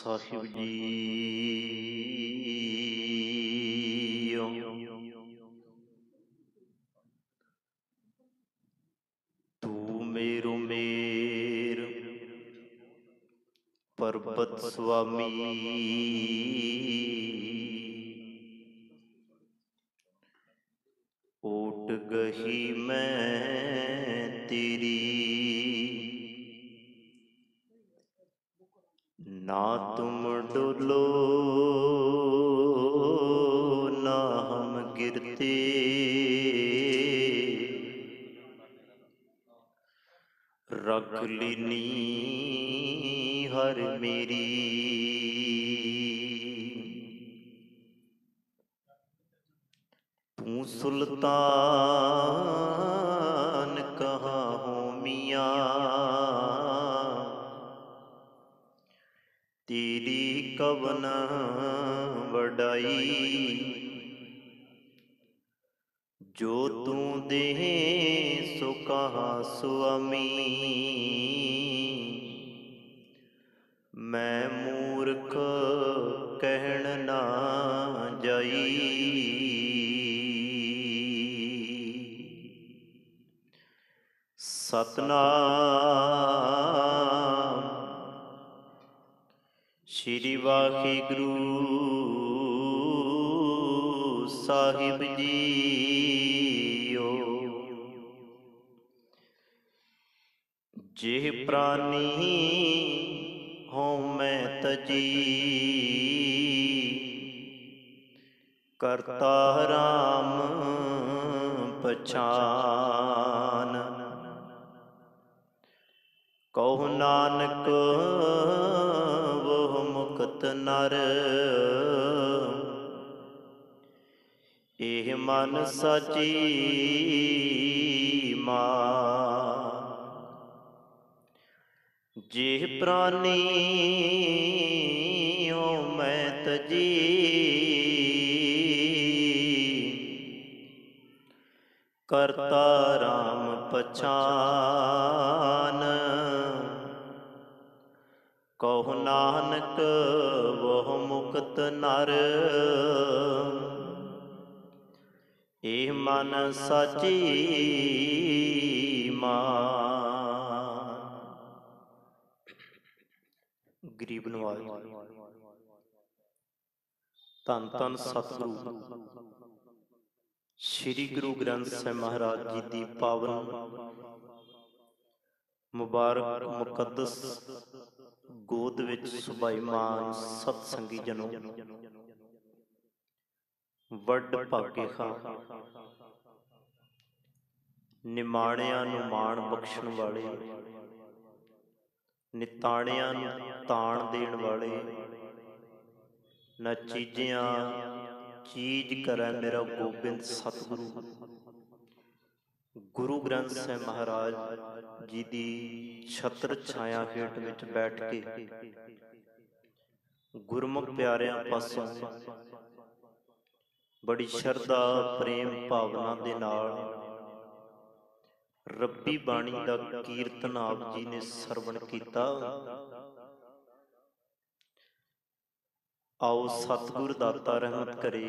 ਸਾਹਿਬ ਜੀ। ਤੂੰ ਮੇਰੋ ਮੇਰ ਪਰਬਤ ਸੁਆਮੀ, ਓਟ ਗਹੀ ਮੈਂ ਤੇਰੀ, ना तुम डोलो ना हम गिरते, रख लीनी हर मेरी। तू सुल्तान कहाँ हो मियाँ, तेरी कवन वडाई, जो तू दे सो कहा सुआमी। मैं मूर्ख कहण ना जाई, सतनाम श्री वाहिगुरु साहिब जीओ। जे प्राणी हो मैं तजी, करता राम पछान। कहो नानक वो मुक्त नर, एह मन साची मान। जे प्राणी हो मैं तजी, करता राम पछान। कहो नानक वह मुक्त नर, एह मन साची मान। गरीब नवाज धन धन सतगुरु श्री गुरु ग्रंथ साहिब महाराज जी की पावन मुबारक मुकद्दस गोद विच सुभाईमान सतसंगी जनों, वड भागे खां निमाणियां नूं माण बख्शण वाले, निताणियां नूं ताण देण वाले, ना चीजियां चीज करे मेरा गोबिंद सतगुरु गुरु ग्रंथ साहिब महाराज जी की छत्र छाया हेठ विच बैठ के गुरमुख प्यारियां पासों बड़ी शरधा प्रेम भावना दे नाल रब्बी बाणी का कीर्तन आप जी ने सरवण कीता। आओ सतगुर दाता रहमत करे,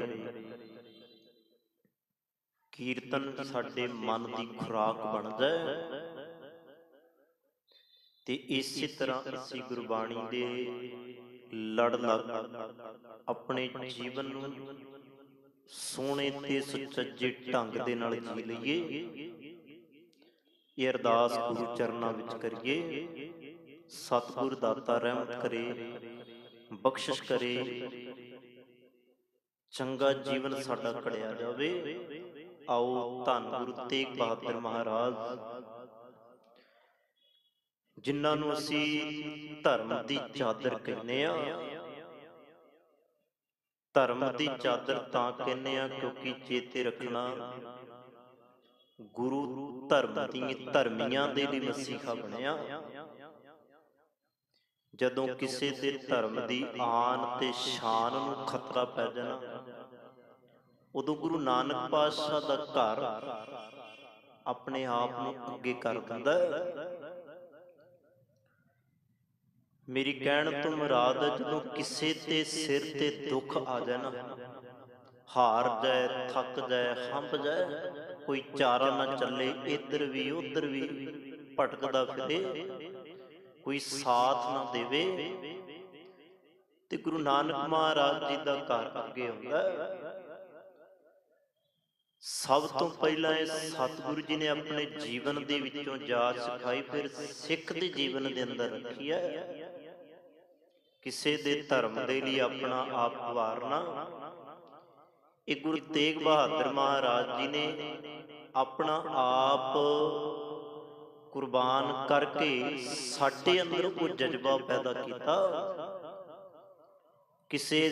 कीर्तन साडे मन की खुराक बन जाए ते इसी तरह असी गुरबाणी दे लड़ लग अपने जीवन नूं सोहणे ते सुचज्जे ढंग दे नाल जी लईए। ये अरदास गुरु चरनां विच करिए। सतगुर दाता रहमत करे, बख्शिश करे, चंगा जीवन साडा घड़िया जावे। आओ धन गुरु तेग बहादुर महाराज जिन्हां नूं असी धर्म की चादर कहने आ। धर्म की चादर तां कहने आ क्योंकि चेते रखना गुरु धर्म दी धर्मियां दे लई मसीहा बनिया। जदों किसी दे धर्म की आन ते शान नूं खतरा पै जाना, उदों गुरु नानक पातशाह दा घर अपने आप नूं अगे कर दिंदा। ਮੇਰੀ ਕਹਿਣ ਤੋਂ ਮੁਰਾਦ ਹੈ, ਜਦੋਂ ਕਿਸੇ ਦੇ ਸਿਰ ਤੇ ਦੁੱਖ ਆ ਜਾਏ ਨਾ, ਹਾਰ ਜਾਏ, ਥੱਕ ਜਾਏ, ਹੰਬ ਜਾਏ, ਕੋਈ ਚਾਰਾ ਨਾ ਚੱਲੇ, ਇੱਧਰ ਵੀ ਉੱਧਰ ਵੀ ਭਟਕਦਾ ਫਿਰੇ, ਕੋਈ ਸਾਥ ਨਾ ਦੇਵੇ, ਤੇ ਗੁਰੂ ਨਾਨਕ ਮਹਾਰਾਜ ਜੀ ਦਾ ਘਰ ਅੱਗੇ ਆਉਂਦਾ। ਸਭ ਤੋਂ ਪਹਿਲਾਂ ਇਹ ਸਤਿਗੁਰੂ ਜੀ ਨੇ ਆਪਣੇ ਜੀਵਨ ਦੇ ਵਿੱਚੋਂ ਜਾਚ ਸਿਖਾਈ, ਫਿਰ ਸਿੱਖ ਦੇ ਜੀਵਨ ਦੇ ਅੰਦਰ ਰੱਖੀ ਹੈ। ਕਿਸੇ ਦੇ ਧਰਮ ਦੇ ਲਈ ਆਪਣਾ ਆਪ ਵਾਰਨਾ, ਇਹ ਗੁਰੂ ਤੇਗ ਬਹਾਦਰ ਮਹਾਰਾਜ ਜੀ ਨੇ ਆਪਣਾ ਆਪ ਕੁਰਬਾਨ ਕਰਕੇ ਸਾਡੇ ਅੰਦਰ ਉਹ ਜਜ਼ਬਾ ਪੈਦਾ ਕੀਤਾ। ਕਿਸੇ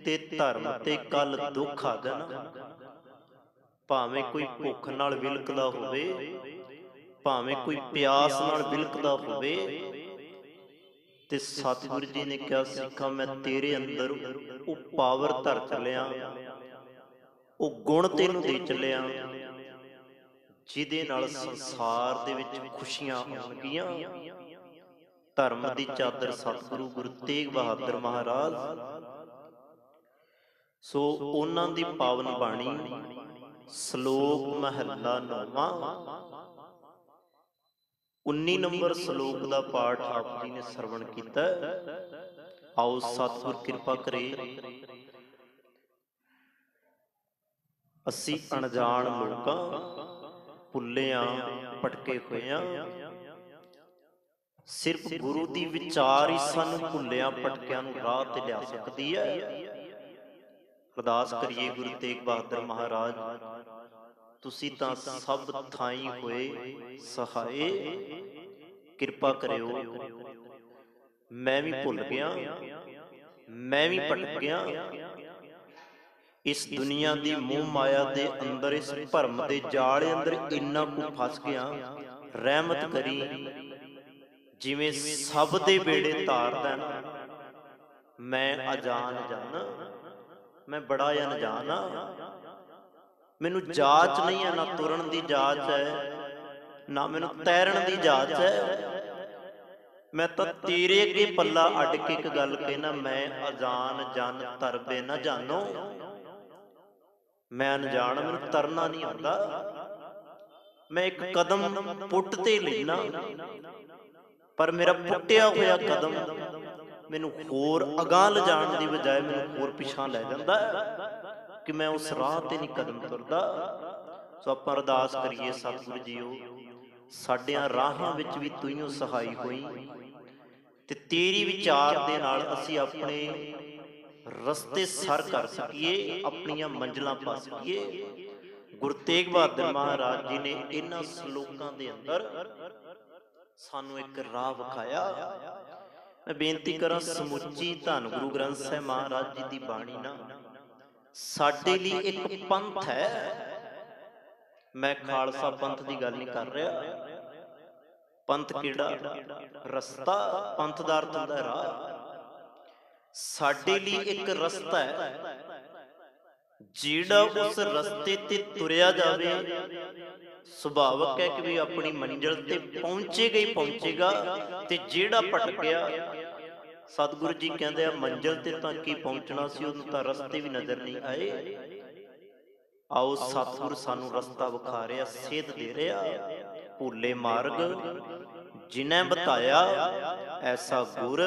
ਦੇ ਧਰਮ ਤੇ ਕੱਲ ਦੁੱਖ ਆ ਜਾਣਾ, ਭਾਵੇਂ ਕੋਈ ਭੁੱਖ ਨਾਲ ਵਿਲਕਦਾ ਹੋਵੇ, ਭਾਵੇਂ ਕੋਈ ਪਿਆਸ ਨਾਲ ਵਿਲਕਦਾ ਹੋਵੇ, ਤੇ ਸਤਿਗੁਰੂ ਜੀ ਨੇ ਕਿਹਾ, ਸਿੱਖਾਂ ਮੈਂ ਤੇਰੇ ਅੰਦਰ ਉਹ ਪਾਵਰ ਧਰ ਚੱਲਿਆ, ਉਹ ਗੁਣ ਤੈਨੂੰ ਦੇ ਚੱਲਿਆ, ਜਿਹਦੇ ਨਾਲ ਸੰਸਾਰ ਦੇ ਵਿੱਚ ਖੁਸ਼ੀਆਂ ਆਉਣਗੀਆਂ। ਧਰਮ ਦੀ ਚਾਦਰ ਸਤਿਗੁਰੂ ਗੁਰੂ ਤੇਗ ਬਹਾਦਰ ਮਹਾਰਾਜ। ਸੋ ਉਹਨਾਂ ਦੀ ਪਾਵਨ ਬਾਣੀ, ਸ਼ਲੋਕ ਮਹੱਲਾ 9ਵਾਂ, 19 ਨੰਬਰ ਸ਼ਲੋਕ ਦਾ ਪਾਠ ਆਪ ਜੀ ਨੇ ਸਰਵਣ ਕੀਤਾ। ਆਓ ਸਤਿਗੁਰ ਕਿਰਪਾ ਕਰੇ। ਅਸੀਂ ਅਣਜਾਣ ਲੋਕਾਂ, ਭੁੱਲਿਆਂ ਭਟਕੇ ਹੋਇਆਂ, ਸਿਰਫ ਗੁਰੂ ਦੀ ਵਿਚਾਰ ਹੀ ਸਾਨੂੰ ਭੁੱਲਿਆਂ ਭਟਕਿਆਂ ਨੂੰ ਰਾਹ ਤੇ ਲਿਆ ਸਕਦੀ ਹੈ। ਅਰਦਾਸ ਕਰੀਏ, ਗੁਰੂ ਤੇਗ ਬਹਾਦਰ ਮਹਾਰਾਜ, ਤੁਸੀਂ ਤਾਂ ਸਭ ਥਾਈਂ ਹੋਏ ਸਹਾਏ, ਕਿਰਪਾ ਕਰਿਓ। ਮੈਂ ਵੀ ਭੁੱਲ ਗਿਆ, ਮੈਂ ਵੀ ਭਟਕ ਗਿਆ, ਇਸ ਦੁਨੀਆ ਦੀ ਮੋਹ ਮਾਇਆ ਦੇ ਅੰਦਰ, ਇਸ ਭਰਮ ਦੇ ਜਾਲ ਅੰਦਰ ਇੰਨਾ ਕੁ ਫਸ ਗਿਆ। ਰਹਿਮਤ ਕਰੀ, ਜਿਵੇਂ ਸਭ ਦੇ ਬੇੜੇ ਤਾਰਦਾ ਨਾ, ਮੈਂ ਅਜਾਨ ਜਾਣਾ, ਮੈਂ ਬੜਾ ਅਣਜਾਣ ਆ। ਮੈਨੂੰ ਜਾਚ ਨਹੀਂ ਹੈ, ਨਾ ਤੁਰਨ ਦੀ ਜਾਚ ਹੈ, ਨਾ ਮੈਨੂੰ ਤੈਰਨ ਦੀ ਜਾਚ ਹੈ। ਮੈਂ ਤਾਂ ਤੇਰੇ ਅੱਗੇ ਪੱਲਾ ਅੱਡ ਕੇ ਇੱਕ ਗੱਲ ਕਹਿਣਾ, ਮੈਂ ਅਜਾਨ ਜਨ ਤਰਬੇ ਨਾ ਜਾਨੋ। ਮੈਂ ਅਣਜਾਣ, ਮੈਨੂੰ ਤਰਨਾ ਨਹੀਂ ਆਉਂਦਾ। ਮੈਂ ਇੱਕ ਕਦਮ ਪੁੱਟ ਤੇ ਲੈਣਾ, ਪਰ ਮੇਰਾ ਪੁੱਟਿਆ ਹੋਇਆ ਕਦਮ ਮੈਨੂੰ ਹੋਰ ਅਗਾਂਹ ਲਿਜਾਣ ਦੀ ਬਜਾਏ ਮੈਨੂੰ ਹੋਰ ਪਿਛਾਂ ਲੈ ਜਾਂਦਾ ਕਿ ਮੈਂ ਉਸ ਰਾਹ ਤੇ ਨਹੀਂ ਕਦਮ ਤੁਰਦਾ। ਸੋ ਆਪਾਂ ਅਰਦਾਸ ਕਰੀਏ, ਸਤਿਗੁਰੂ ਜੀਓ, ਸਾਡਿਆਂ ਰਾਹਾਂ ਵਿੱਚ ਵੀ ਤੂੰ ਹੀ ਸਹਾਈ ਹੋਈ, ਤੇ ਤੇਰੀ ਵਿਚਾਰ ਦੇ ਨਾਲ ਅਸੀਂ ਆਪਣੇ ਰਸਤੇ ਸਰ ਕਰ ਸਕੀਏ, ਆਪਣੀਆਂ ਮੰਜ਼ਿਲਾਂ ਪਾ ਸਕੀਏ। ਗੁਰੂ ਤੇਗ ਬਹਾਦਰ ਮਹਾਰਾਜ ਜੀ ਨੇ ਇਹਨਾਂ ਸ਼ਲੋਕਾਂ ਦੇ ਅੰਦਰ ਸਾਨੂੰ ਇੱਕ ਰਾਹ ਵਿਖਾਇਆ। ਮੈਂ ਬੇਨਤੀ ਕਰਾਂ, ਸਮੁੱਚੀ ਧੰਨ ਗੁਰੂ ਗ੍ਰੰਥ ਸਾਹਿਬ ਮਹਾਰਾਜ ਜੀ ਦੀ ਬਾਣੀ ਨਾ ਸਾਡੇ ਲਈ ਇੱਕ ਪੰਥ ਹੈ। ਮੈਂ ਖਾਲਸਾ ਪੰਥ ਦੀ ਗੱਲ ਨਹੀਂ ਕਰ ਰਿਹਾ। ਪੰਥ ਕਿਹੜਾ? ਰਸਤਾ। ਪੰਥ ਦਾ ਅਰਥ ਹੁੰਦਾ ਰਾਹ। ਸਾਡੇ ਲਈ ਇੱਕ ਰਸਤਾ ਹੈ, ਜਿਹੜਾ ਉਸ ਰਸਤੇ ਤੇ ਤੁਰਿਆ ਜਾਵੇ, ਸੁਭਾਵਕ ਹੈ ਕਿ ਵੀ ਆਪਣੀ ਮੰਜ਼ਿਲ ਤੇ ਪਹੁੰਚੇਗਾ ਹੀ ਪਹੁੰਚੇਗਾ। ਤੇ ਜਿਹੜਾ ਭਟਕਿਆ, ਸਤਿਗੁਰੂ ਜੀ ਕਹਿੰਦੇ ਆ, ਮੰਜ਼ਿਲ ਤੇ ਤਾਂ ਕੀ ਪਹੁੰਚਣਾ ਸੀ, ਉਹਨੂੰ ਤਾਂ ਰਸਤੇ ਵੀ ਨਜ਼ਰ ਨਹੀਂ ਆਏ। ਆਓ ਸਤਿਗੁਰ ਸਾਨੂੰ ਰਸਤਾ ਵਿਖਾ ਰਿਹਾ, ਸੇਧ ਦੇ ਰਿਹਾ। ਭੁੱਲੇ ਮਾਰਗ ਜਿਨ੍ਹਾਂ ਬਤਾਇਆ, ਐਸਾ ਗੁਰ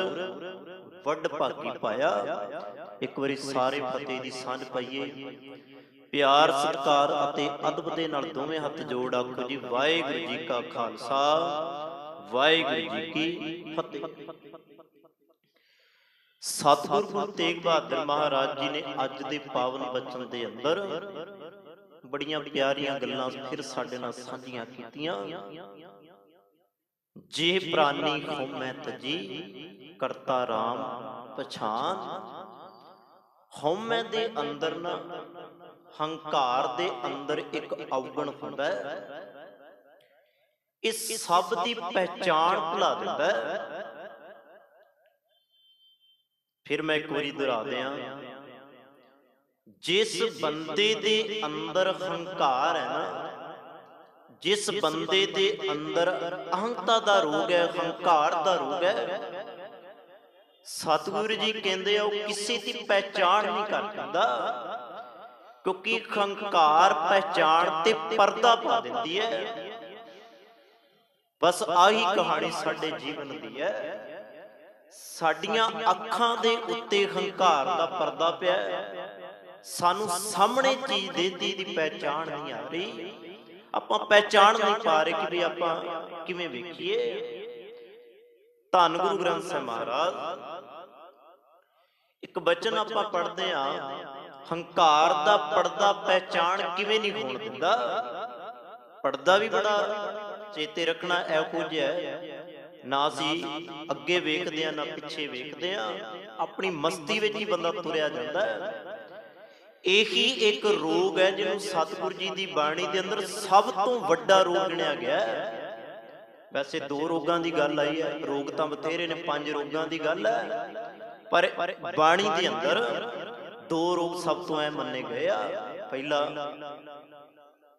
ਵੱਡ ਭਾਗੀ ਪਾਇਆ। ਇੱਕ ਵਾਰੀ ਸਾਰੇ ਫਤਿਹ ਦੀ ਸਾਂਝ ਪਾਈਏ। ਪਿਆਰ, ਸਤਿਕਾਰ ਅਤੇ ਅਦਬ ਦੇ ਨਾਲ ਦੋਵੇਂ ਹੱਥ ਜੋੜ ਆਖੋ ਜੀ, ਵਾਹਿਗੁਰੂ ਜੀ ਕਾ ਖਾਲਸਾ, ਵਾਹਿਗੁਰੂ ਜੀ ਕੀ ਫਤਿਹ। ਸਤਿਗੁਰੂ ਗੁਰੂ ਤੇਗ ਬਹਾਦਰ ਮਹਾਰਾਜ ਜੀ ਨੇ ਅੱਜ ਦੇ ਪਾਵਨ ਬਚਨ ਦੇ ਅੰਦਰ ਬੜੀਆਂ ਪਿਆਰੀਆਂ ਗੱਲਾਂ ਫਿਰ ਸਾਡੇ ਨਾਲ ਸਾਂਝੀਆਂ ਕੀਤੀਆਂ। ਜੇ ਪ੍ਰਾਨੀ ਹਉਮੈ ਤਜੀ, ਕਰਤਾ ਰਾਮ ਪਛਾਨ। ਹਉਮੈ ਦੇ ਅੰਦਰ ਨਾ, ਹੰਕਾਰ ਦੇ ਅੰਦਰ ਇੱਕ ਔਗਣ ਹੁੰਦਾ ਹੈ, ਇਹ ਸਭ ਦੀ ਪਹਿਚਾਣ ਭੁਲਾ ਦਿੰਦਾ ਹੈ। ਫਿਰ ਮੈਂ ਇੱਕ ਵਾਰੀ ਦੁਹਰਾ ਦਿਆਂ, ਜਿਸ ਬੰਦੇ ਦੇ ਅੰਦਰ ਹੰਕਾਰ ਹੈ ਨਾ, ਜਿਸ ਬੰਦੇ ਦੇ ਅੰਦਰ ਅਹੰਤਾ ਦਾ ਰੋਗ ਹੈ, ਹੰਕਾਰ ਦਾ ਰੋਗ ਹੈ, ਸਤਿਗੁਰੂ ਜੀ ਕਹਿੰਦੇ ਆ ਉਹ ਕਿਸੇ ਦੀ ਪਹਿਚਾਣ ਨਹੀਂ ਕਰ ਦਿੰਦਾ, ਕਿਉਂਕਿ ਹੰਕਾਰ ਪਹਿਚਾਣ ਤੇ ਪਰਦਾ ਪਾ ਦਿੰਦੀ ਹੈ। ਬਸ ਆਹੀ ਕਹਾਣੀ ਸਾਡੇ ਜੀਵਨ ਦੀ ਹੈ। ਸਾਡੀਆਂ ਅੱਖਾਂ ਦੇ ਉੱਤੇ ਹੰਕਾਰ ਦਾ ਪਰਦਾ ਪਿਆ, ਸਾਨੂੰ ਸਾਹਮਣੇ ਚੀਜ਼ ਦੇ ਦੀ ਪਹਿਚਾਣ ਨਹੀਂ ਆ ਰਹੀ, ਆਪਾਂ ਪਹਿਚਾਣ ਨਹੀਂ ਪਾ ਰਹੇ ਕਿ ਵੀ ਆਪਾਂ ਕਿਵੇਂ ਵੇਖੀਏ। ਧੰਨ ਗੁਰੂ ਗ੍ਰੰਥ ਸਾਹਿਬ ਮਹਾਰਾਜ ਇੱਕ ਬਚਨ ਆਪਾਂ ਪੜ੍ਹਦੇ ਆ, ਹੰਕਾਰ ਦਾ ਪਰਦਾ ਪਹਿਚਾਣ ਕਿਵੇਂ ਨਹੀਂ ਹੋਣ ਦਿੰਦਾ। ਪਰਦਾ ਵੀ ਬੜਾ ਚੇਤੇ ਰੱਖਣਾ, ਇਹੋ ਜਿਹਾ ਨਾ ਅਸੀਂ ਅੱਗੇ ਵੇਖਦੇ ਆ ਨਾ ਪਿੱਛੇ ਵੇਖਦੇ ਆ, ਆਪਣੀ ਮਸਤੀ ਵਿੱਚ ਹੀ ਬੰਦਾ ਤੁਰਿਆ ਜਾਂਦਾ ਹੈ। ਇਹੀ ਇੱਕ ਰੋਗ ਹੈ ਜਿਹਨੂੰ ਸਤਿਗੁਰੂ ਜੀ ਦੀ ਬਾਣੀ ਦੇ ਅੰਦਰ ਸਭ ਤੋਂ ਵੱਡਾ ਰੋਗ ਗਿਣਿਆ ਗਿਆ ਹੈ। ਵੈਸੇ 2 ਰੋਗਾਂ ਦੀ ਗੱਲ ਆਈ ਹੈ, ਰੋਗ ਤਾਂ ਬਥੇਰੇ ਨੇ, 5 ਰੋਗਾਂ ਦੀ ਗੱਲ ਹੈ, ਪਰ ਬਾਣੀ ਦੇ ਅੰਦਰ 2 ਰੋਗ ਸਭ ਤੋਂ ਅਹਿਮ ਮੰਨੇ ਗਏ ਆ। ਪਹਿਲਾ,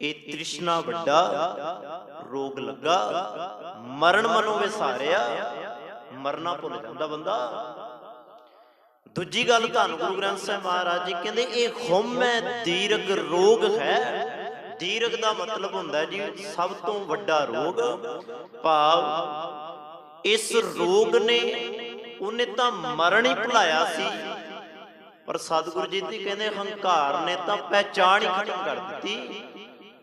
ਇਹ ਤ੍ਰਿਸ਼ਨਾ ਵੱਡਾ ਰੋਗ ਲੱਗਾ, ਮਰਨ ਮਨੋਂ ਵਿਸਾਰਿਆ, ਮਰਨਾ ਭੁੱਲ ਜਾਂਦਾ ਬੰਦਾ। ਦੂਜੀ ਗੱਲ, ਧੰਨ ਗੁਰੂ ਗ੍ਰੰਥ ਸਾਹਿਬ ਮਹਾਰਾਜ ਜੀ ਕਹਿੰਦੇ ਇਹ ਹਉਮੈ ਦੀਰਘ ਰੋਗ ਹੈ। ਦੀਰਘ ਦਾ ਮਤਲਬ ਹੁੰਦਾ ਜੀ ਸਭ ਤੋਂ ਵੱਡਾ ਰੋਗ, ਭਾਵ ਇਸ ਰੋਗ ਨੇ ਉਹਨੇ ਤਾਂ ਮਰਨ ਹੀ ਭੁਲਾਇਆ ਸੀ, ਪਰ ਸਤਿਗੁਰੂ ਜੀ ਦੀ ਕਹਿੰਦੇ ਹੰਕਾਰ ਨੇ ਤਾਂ ਪਹਿਚਾਣ ਹੀ ਖਤਮ ਕਰ ਦਿੱਤੀ,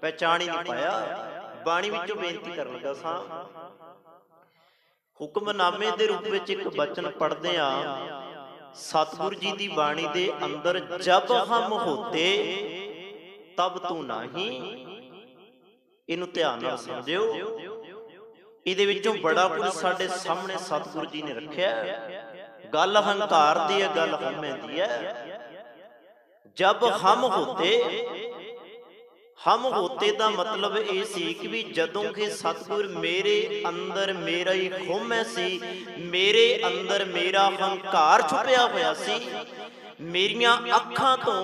ਪਹਿਚਾਣ ਹੀ ਨਹੀਂ ਪਾਇਆ। ਬਾਣੀ ਵਿੱਚੋਂ ਬੇਨਤੀ ਕਰਨ ਲੱਗਾ ਸਾਂ, ਹੁਕਮਨਾਮੇ ਦੇ ਰੂਪ ਵਿੱਚ ਇੱਕ ਬਚਨ ਪੜ੍ਹਦੇ ਆ ਸਤਿਗੁਰੂ ਜੀ ਦੀ ਬਾਣੀ ਦੇ ਅੰਦਰ, ਜਬ ਹਮ ਹੋਤੇ ਤਬ ਤੂੰ ਨਹੀਂ। ਇਹਨੂੰ ਧਿਆਨ ਨਾਲ ਸਮਝਿਓ, ਇਹਦੇ ਵਿੱਚੋਂ ਬੜਾ ਕੁਝ ਸਾਡੇ ਸਾਹਮਣੇ ਸਤਿਗੁਰੂ ਜੀ ਨੇ ਰੱਖਿਆ। ਗੱਲ ਹੰਕਾਰ ਦੀ ਹੈ, ਗੱਲ ਹਉਮੈ ਦੀ ਹੈ। ਜਬ ਹਮ ਹੋਤੇ, ਹਮ ਹੋਤੇ ਦਾ ਮਤਲਬ ਇਹ ਸੀ ਕਿ ਵੀ ਜਦੋਂ ਕਿ ਸਤਿਗੁਰ ਮੇਰੇ ਅੰਦਰ ਮੇਰਾ ਹੀ ਹਉਮੈ ਸੀ, ਮੇਰੇ ਅੰਦਰ ਮੇਰਾ ਹੰਕਾਰ ਛੁਪਿਆ ਹੋਇਆ ਸੀ, ਮੇਰੀਆਂ ਅੱਖਾਂ ਤੋਂ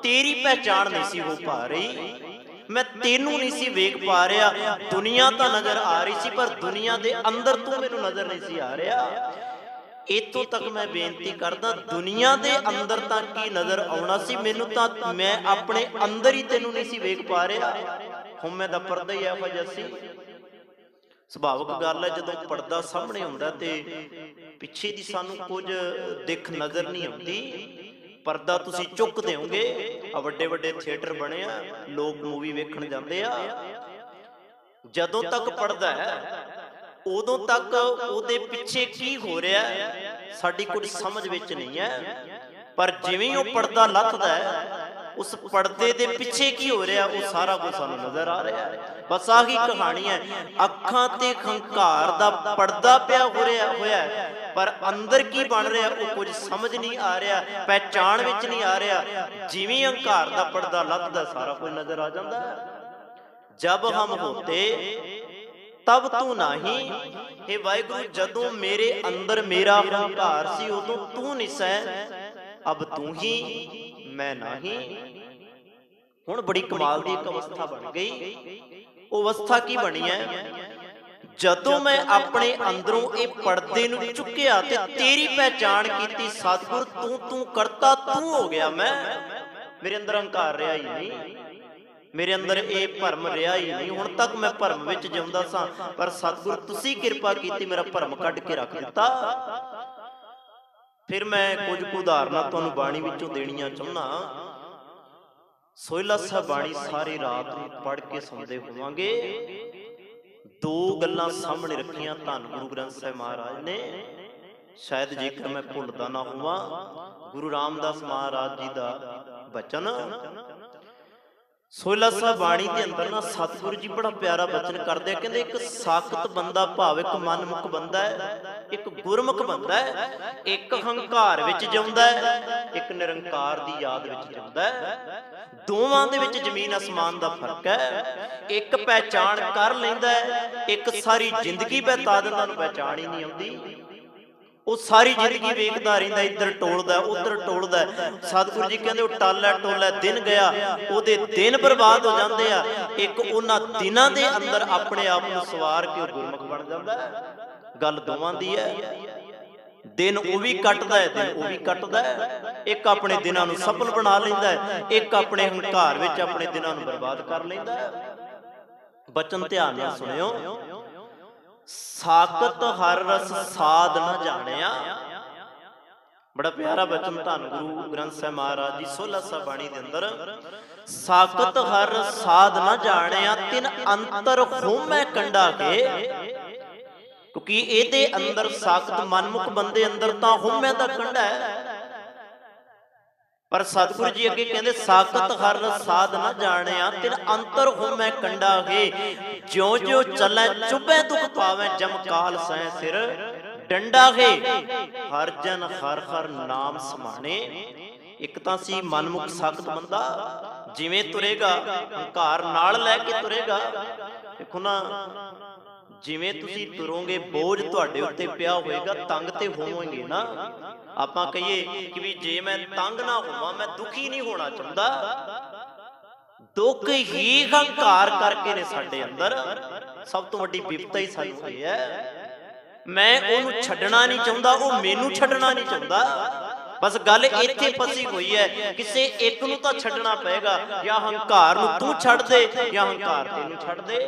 ਤੇਰੀ ਪਹਿਚਾਣ ਨਹੀਂ ਸੀ ਹੋ ਪਾ ਰਹੀ, ਮੈਂ ਤੈਨੂੰ ਨਹੀਂ ਸੀ ਵੇਖ ਪਾ ਰਿਹਾ। ਦੁਨੀਆ ਤਾਂ ਨਜ਼ਰ ਆ ਰਹੀ ਸੀ, ਪਰ ਦੁਨੀਆ ਦੇ ਅੰਦਰ ਤੂੰ ਮੈਨੂੰ ਨਜ਼ਰ ਨਹੀਂ ਸੀ ਆ ਰਿਹਾ। ਇੱਥੋਂ ਤੱਕ ਮੈਂ ਬੇਨਤੀ ਕਰਦਾ, ਦੁਨੀਆ ਦੇ ਅੰਦਰ ਤਾਂ ਕੀ ਨਜ਼ਰ ਆਉਣਾ ਸੀ, ਮੈਨੂੰ ਤਾਂ ਮੈਂ ਆਪਣੇ ਅੰਦਰ ਹੀ ਤੈਨੂੰ ਨਹੀਂ ਸੀ ਵੇਖ ਪਾ ਰਿਹਾ। ਹਉਮੈ ਦਾ ਪਰਦਾ ਹੀ ਇਹੋ ਜਿਹਾ ਸੀ। ਸੁਭਾਵਿਕ ਗੱਲ ਹੈ, ਜਦੋਂ ਪਰਦਾ ਸਾਹਮਣੇ ਹੁੰਦਾ ਤੇ ਪਿੱਛੇ ਦੀ ਸਾਨੂੰ ਕੁਝ ਦਿੱਖ ਨਜ਼ਰ ਨਹੀਂ ਆਉਂਦੀ। ਪਰਦਾ ਤੁਸੀਂ ਚੁੱਕ ਦਿਓਗੇ, ਆ ਵੱਡੇ ਵੱਡੇ ਥੀਏਟਰ ਬਣੇ ਆ, ਲੋਕ ਮੂਵੀ ਵੇਖਣ ਜਾਂਦੇ ਆ, ਜਦੋਂ ਤੱਕ ਪਰਦਾ ਹੈ ਉਦੋਂ ਤੱਕ ਉਹਦੇ ਪਿੱਛੇ ਕੀ ਹੋ ਰਿਹਾ ਸਾਡੀ ਕੁਝ ਸਮਝ ਵਿੱਚ ਨਹੀਂ ਹੈ। ਪਰ ਜਿਵੇਂ ਉਹ ਪਰਦਾ ਲੱਥਦਾ ਹੈ, ਉਸ ਪਰਦੇ ਦੇ ਪਿੱਛੇ ਕੀ ਹੋ ਰਿਹਾ ਉਹ ਸਾਰਾ ਕੁਝ ਸਾਨੂੰ ਨਜ਼ਰ ਆ ਰਿਹਾ ਹੈ। ਬਸ ਆਹੀ ਕਹਾਣੀ ਹੈ, ਅੱਖਾਂ ਤੇ ਹੰਕਾਰ ਦਾ ਪਰਦਾ ਪਿਆ ਹੋਇਆ, ਪਰ ਅੰਦਰ ਕੀ ਬਣ ਰਿਹਾ ਉਹ ਕੁਝ ਸਮਝ ਨਹੀਂ ਆ ਰਿਹਾ, ਪਹਿਚਾਣ ਵਿੱਚ ਨਹੀਂ ਆ ਰਿਹਾ। ਜਿਵੇਂ ਹੰਕਾਰ ਦਾ ਪਰਦਾ ਲੱਥਦਾ ਸਾਰਾ ਕੁਝ ਨਜ਼ਰ ਆ ਜਾਂਦਾ ਹੈ। ਜਬ ਹਮ ਹੋਤੇ ਤਬ ਤੂੰ ਨਹੀਂ। हे ਵਾਹਿਗੁਰੂ, ਜਦੋਂ ਮੇਰੇ ਅੰਦਰ ਮੇਰਾ ਹੰਕਾਰ ਸੀ ਉਦੋਂ ਤੂੰ ਨਹੀਂ ਸੈ, ਅਬ ਤੂੰ ਹੀ ਮੈਂ ਨਹੀਂ। ਹੁਣ ਬੜੀ ਕਮਾਲ ਦੀ ਇੱਕ ਅਵਸਥਾ ਬਣ ਗਈ। ਉਹ ਅਵਸਥਾ ਕੀ ਬਣੀ ਹੈ, ਜਦੋਂ ਮੈਂ ਆਪਣੇ ਅੰਦਰੋਂ ਇਹ ਪਰਦੇ ਨੂੰ ਚੁੱਕਿਆ ਤੇ ਤੇਰੀ ਪਹਿਚਾਣ ਕੀਤੀ, ਸਤਿਗੁਰ ਤੂੰ ਕਰਤਾ ਤੂੰ ਹੋ ਗਿਆ। ਮੈਂ, ਮੇਰੇ ਅੰਦਰ ਹੰਕਾਰ ਰਿਹਾ ਹੀ ਨਹੀਂ, ਮੇਰੇ ਅੰਦਰ ਇਹ ਭਰਮ ਰਿਹਾ ਹੀ ਨਹੀਂ। ਹੁਣ ਤੱਕ ਮੈਂ ਭਰਮ ਵਿੱਚ ਜਿਉਂਦਾ ਸਾਂ, ਪਰ ਸਤਿਗੁਰ ਤੁਸੀਂ ਕਿਰਪਾ ਕੀਤੀ, ਮੇਰਾ ਭਰਮ ਕੱਢ ਕੇ ਰੱਖ ਦਿੱਤਾ। ਫਿਰ ਮੈਂ ਕੁਝ ਕੁ ਉਦਾਹਰਨਾਂ ਤੁਹਾਨੂੰ ਬਾਣੀ ਵਿੱਚੋਂ ਦੇਣੀਆਂ ਚਾਹੁੰਦਾ। ਸੋਹਿਲਾ ਸਾਹਿਬ ਬਾਣੀ ਸਾਰੀ ਰਾਤ ਨੂੰ ਪੜ੍ਹ ਕੇ ਸੁਣਦੇ ਹੋਵਾਂਗੇ। 2 ਗੱਲਾਂ ਸਾਹਮਣੇ ਰੱਖੀਆਂ ਧੰਨ ਗੁਰੂ ਗ੍ਰੰਥ ਸਾਹਿਬ ਮਹਾਰਾਜ ਨੇ, ਸ਼ਾਇਦ ਜੇਕਰ ਮੈਂ ਭੁੱਲਦਾ ਨਾ ਹੋਵਾਂ, ਗੁਰੂ ਰਾਮਦਾਸ ਮਹਾਰਾਜ ਜੀ ਦਾ ਬਚਨ। ਸੋਹਿਲਾ ਸਾਹਿਬ ਬਾਣੀ ਦੇ ਅੰਦਰ ਨਾ ਸਤਿਗੁਰੂ ਜੀ ਬੜਾ ਪਿਆਰਾ ਬਚਨ ਕਰਦੇ ਆ, ਕਹਿੰਦੇ ਇੱਕ ਸਾਖਤ ਬੰਦਾ ਭਾਵ ਇੱਕ ਮਨਮੁਖ ਬੰਦਾ ਹੈ, ਇੱਕ ਗੁਰਮੁਖ ਬੰਦਾ ਹੈ, ਇੱਕ ਹੰਕਾਰ ਵਿੱਚ ਜਿਉਂਦਾ ਹੈ, ਇੱਕ ਨਿਰੰਕਾਰ ਦੀ ਯਾਦ ਵਿੱਚ ਜਿਉਂਦਾ ਹੈ। ਦੋਵਾਂ ਦੇ ਵਿੱਚ ਜ਼ਮੀਨ ਅਸਮਾਨ ਦਾ ਫਰਕ ਹੈ। ਇੱਕ ਪਹਿਚਾਣ ਕਰ ਲੈਂਦਾ ਹੈ, ਇੱਕ ਸਾਰੀ ਜ਼ਿੰਦਗੀ ਬਿਤਾ ਦਿੰਦਾ, ਨੂੰ ਪਹਿਚਾਣ ਹੀ ਨਹੀਂ ਆਉਂਦੀ। ਉਹ ਸਾਰੀ ਜ਼ਿੰਦਗੀ ਵੇਖਦਾ ਰਹਿੰਦਾ, ਇੱਧਰ ਟੋਲਦਾ ਉੱਧਰ ਟੋਲਦਾ। ਸਤਿਗੁਰੂ ਜੀ ਕਹਿੰਦੇ ਉਹ ਟਾਲਾ ਟੋਲਾ ਦਿਨ ਗਿਆ, ਉਹਦੇ ਦਿਨ ਬਰਬਾਦ ਹੋ ਜਾਂਦੇ ਆ। ਇੱਕ ਉਹਨਾਂ ਦਿਨਾਂ ਦੇ ਅੰਦਰ ਆਪਣੇ ਆਪ ਨੂੰ ਸਵਾਰ ਕੇ ਉਹ ਗੁਰਮੁਖ ਬਣ ਜਾਂਦਾ। ਗੱਲ ਦੋਵਾਂ ਦੀ ਹੈ। दिन वो भी कटदा है, दिन वो भी कटदा है। एक अपने दिनां नूं सफल बना लैंदा है, एक अपने हंकार विच अपने दिनां नूं बर्बाद कर लैंदा है। बचन ध्यान नाल सुनियो, साकत हर रस साध न जानिया। बड़ा प्यारा बचन धन गुरु ग्रंथ साहिब महाराज जी 16 बाणी दे अंदर, साकत हर साध न जानिया तिन अंतर होमै कंडा के। क्योंकि ਇਹਦੇ अंदर साकत मनमुख बंदे अंदर तां होमै दा कंडा है, पर सतगुरु जी अगे कहंदे साकत हर साध न जानिया तिन अंतर होमै कंडा के। ज्यों ज्यों चलै चुभै दुख पावै जम काल सै सिर डंडा है। हर जन हर हर नाम समाने। एक तां सी मनमुख साकत बंदा, जिवें तुरेगा हंकार नाल लै के तुरेगा। देखो ना, जिवें तुसी तुरोगे बोझ तुहाडे उत्ते पिया होएगा, तंग ते होवोगे ना। आपां कहिए कि भी जे मैं तंग ना होवां, मैं दुखी नहीं होना चाहुंदा। दुख ही हंकार करके ने साडे अंदर। सब तो वड्डी विपता ही सानू इह है, मैं ओनू छड्डना नहीं चाहुंदा, वो मैनू छड्डना नहीं चाहुंदा। बस गल इत्थे फसी हुई है, किसे एक नू तां छड्डना पएगा, या हंकार नू तू छड्ड दे या हंकार तैनू छड्ड दे।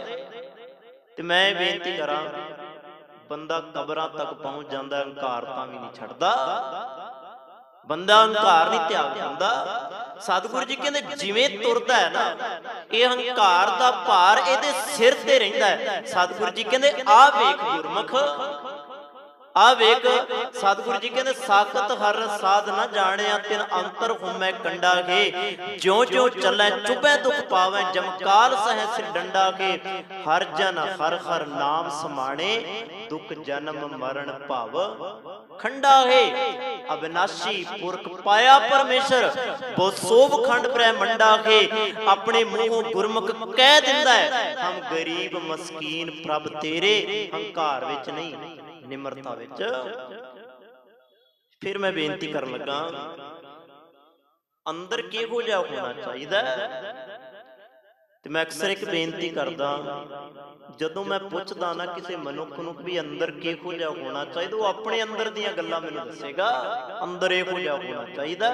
ते मैं बेनती करा, बंदा कबरां तक पहुंच जांदा, हंकार तां भी नहीं छड्डदा। बंदा हंकार नहीं त्याग पांदा। सतगुरु जी कहंदे जिवें तुरदा है ना, ये हंकार दा भार इहदे सिर ते रहिंदा है। सतगुरु जी कहंदे आ वेख गुरमुख, आ वेख, सतगुरु जी कहंदे साकत हर साध न जानिया तिन अंतर होमै कंडा के। ज्यों ज्यों चलै चुभै दुख पावै जम काल सह सिर डंडा के। हर जन हर हर नाम समाणे दुख जन्म मरण भव खंडा है। अविनाशी पुरख पाया परमेश्वर वो सोभ खंड ब्रह्मंडा के। अपने मुंहों गुरमुख कह दिंदा है, हम गरीब मस्कीन प्रभ तेरे। हंकार विच नहीं, निमरता विच। फिर मैं बेनती कर लगा, अंदर किहो जिहा होना चाहिए। ते मैं अक्सर एक बेनती करदा, जदों मैं पुछदा ना किसी मनुख नूं भी अंदर किहो जिहा होना चाहिए, वो अपने अंदर दीयां गल्लां मैनूं दस्सेगा। अंदर इहो जिहा होना चाहिए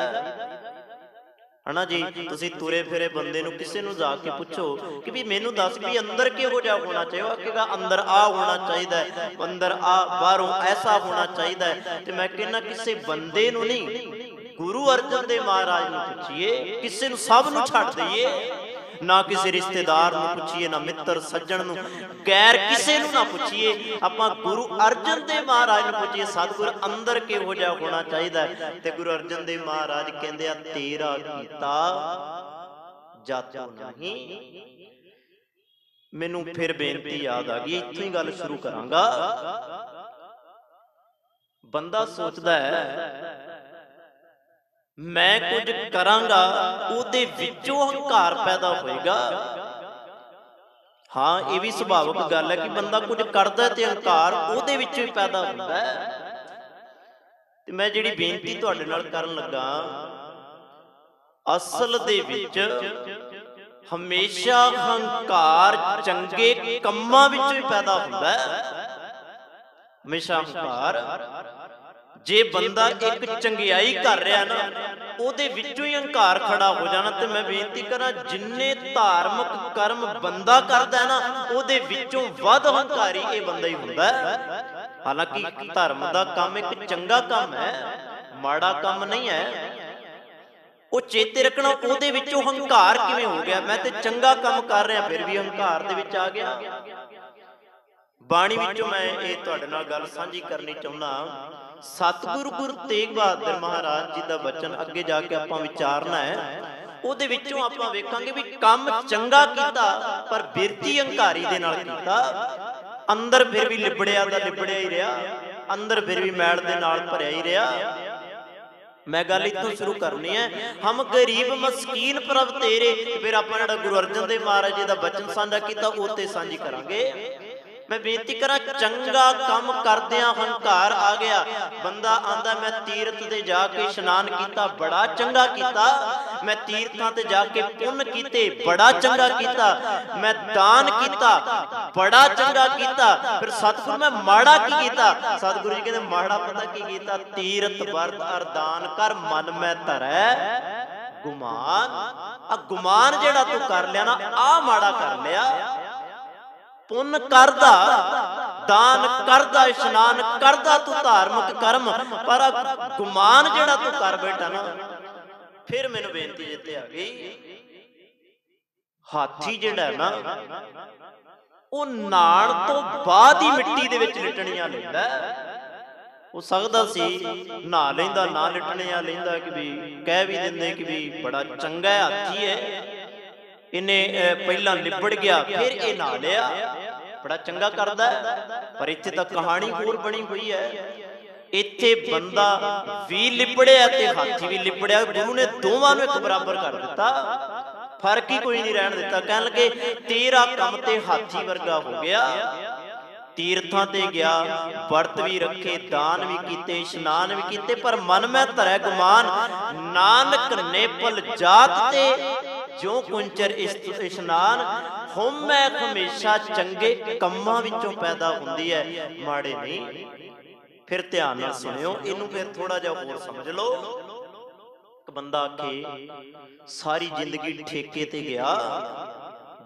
है ना जी। तुसीं तुरे फिरे बंदे नूं किसी नूं जाके पुछो कि भी मैनूं दस भी अंदर किहो जिहा होना चाहिए, आखेगा अंदर आ होना चाहिए, अंदर आ बाहरों ऐसा होना चाहिए। ते मैं कहना किसी बंदे नूं नहीं, गुरु अर्जन देव महाराज नूं पुछिए, किसी नूं सब नूं छड्ड दईए ना, किसी रिश्तेदार नूं पुछिए, ना मित्र सज्जण नूं, गैर किसी नूं ना पुछिए। आपां गुरु अर्जन देव महाराज नूं पुछिए, सतगुर अंदर किहो जिहा होना चाहिए। ते गुरु अर्जन देव महाराज कहंदे आ, तेरा कीता जातो नहीं। मैनूं फिर बेनती याद आ गई, इत्थों ही गल शुरू करांगा। बंदा सोचदा है मैं कुछ करांगा, ਉਹਦੇ ਵਿੱਚੋਂ ਹੰਕਾਰ पैदा होएगा। हाँ, ये भी ਸੁਭਾਵਿਕ गल है कि बंदा कुछ करदा ते हंकार ਉਹਦੇ ਵਿੱਚੋਂ ही पैदा ਹੁੰਦਾ है। ਤੇ मैं ਜਿਹੜੀ ਬੇਨਤੀ ਤੁਹਾਡੇ ਨਾਲ ਕਰਨ ਲੱਗਾ, ਅਸਲ ਦੇ ਵਿੱਚ ਹਮੇਸ਼ਾ ਹੰਕਾਰ ਚੰਗੇ ਕੰਮਾਂ ਵਿੱਚੋਂ ਹੀ ਪੈਦਾ ਹੁੰਦਾ ਹੈ। ਹਮੇਸ਼ਾ ਹੰਕਾਰ, जे बंदा एक चंगियाई कर रहा ना, ਉਹਦੇ ਵਿੱਚੋਂ ही हंकार खड़ा हो जाना। ते मैं बेनती करा, जिन्ने धार्मिक कर्म बंदा करदा है ना, ਉਹਦੇ ਵਿੱਚੋਂ ਵੱਧ हंकारी ये बंदा ही ਹੁੰਦਾ है। हालांकि धर्म का काम एक चंगा काम है, माड़ा काम नहीं है। वो चेते रखना, ਉਹਦੇ ਵਿੱਚੋਂ हंकार किवें हो गया। मैं ते चंगा काम कर रहा, फिर भी हंकार दे विच आ गया। बाणी विचों मैं ये तुहाडे नाल गल साझी करनी चाहुंदा। सतगुरु गुरु तेग बहादुर महाराज जी का बचन अगे जाके आपां विचारना है। ਉਹਦੇ ਵਿੱਚੋਂ ਆਪਾਂ ਵੇਖਾਂਗੇ ਵੀ ਕੰਮ ਚੰਗਾ ਕੀਤਾ, ਪਰ ਬਿਰਤੀ ਹੰਕਾਰੀ ਦੇ ਨਾਲ ਕੀਤਾ। ਅੰਦਰ ਫਿਰ ਵੀ ਲਿਬੜਿਆ ਦਾ ਲਿਬੜਿਆ ਹੀ ਰਿਹਾ, ਅੰਦਰ ਫਿਰ ਵੀ ਮੈਲ ਦੇ ਨਾਲ ਭਰਿਆ ਹੀ ਰਿਹਾ। मैं गल इत्थों शुरू करनी है, हम गरीब मस्कीन प्रभ तेरे। फिर आपां जिहड़ा गुरु अर्जन देव महाराज जी का बचन साझा किया, वो ते सांझी करांगे मैं बेनती करा, चंगा काम करदियां हंकार आ गया। बंदा आंदा मैं तीरथ ते जाके इशनान कीता, बड़ा चंगा कीता। मैं तीर्थां ते जाके पुण्य कीते, बड़ा चंगा कीता। मैं दान कीता, बड़ा चंगा कीता। फिर सतगुरु मैं माड़ा की कीता? सतगुरु जी कहंदे माड़ा पता की कीता? तीरथ वर्त अर दान कर मन में धरै गुमान। आ गुमान जेड़ा तू कर लिया ना, आ माड़ा कर लिया। पुण्य करदा, दान करदा, इशनान करदा तू धार्मिक कर्म, पर गुमान जेड़ा तू कर बैठा ना। फिर मैनू बेनती जिते आ गई, हाथी जेड़ा ना वो नाण तो बाद ही मिट्टी दे विच लिटणियां लैंदा। हो सकदा सी नहा लैंदा, ना लिटणियां लैंदा, कि भी कह भी दिंदे कि भी बड़ा चंगा हाथी है, इन्हें पहला लिबड़ गया फिर ये नहा लिया, बड़ा चंगा करदा है। पर इत्थे तां कहानी होर बनी हुई है। इत्थे बंदा भी लिबड़िया ते हाथी भी लिबड़िया, गुरु ने दोवां नूं एक बराबर कर दिता, फर्क ही कोई नहीं रहन दिता। कहण लगे तेरा काम ते हाथी वर्गा हो गया। तीर्थां ते गया, वर्त भी रखे, दान भी कीते, इशनान भी कीते, पर मन में धरै गुमान। नानक नेपल जात ते जो कुंचर इशनान, हम मैं हमेशा चंगे कम्मां विचों पैदा हुंदी है, माड़े नहीं। फिर ध्यान नाल सुनियो, इनू फिर थोड़ा जिहा होर समझ लो। एक बंदा आखे सारी जिंदगी ठेके ते गया,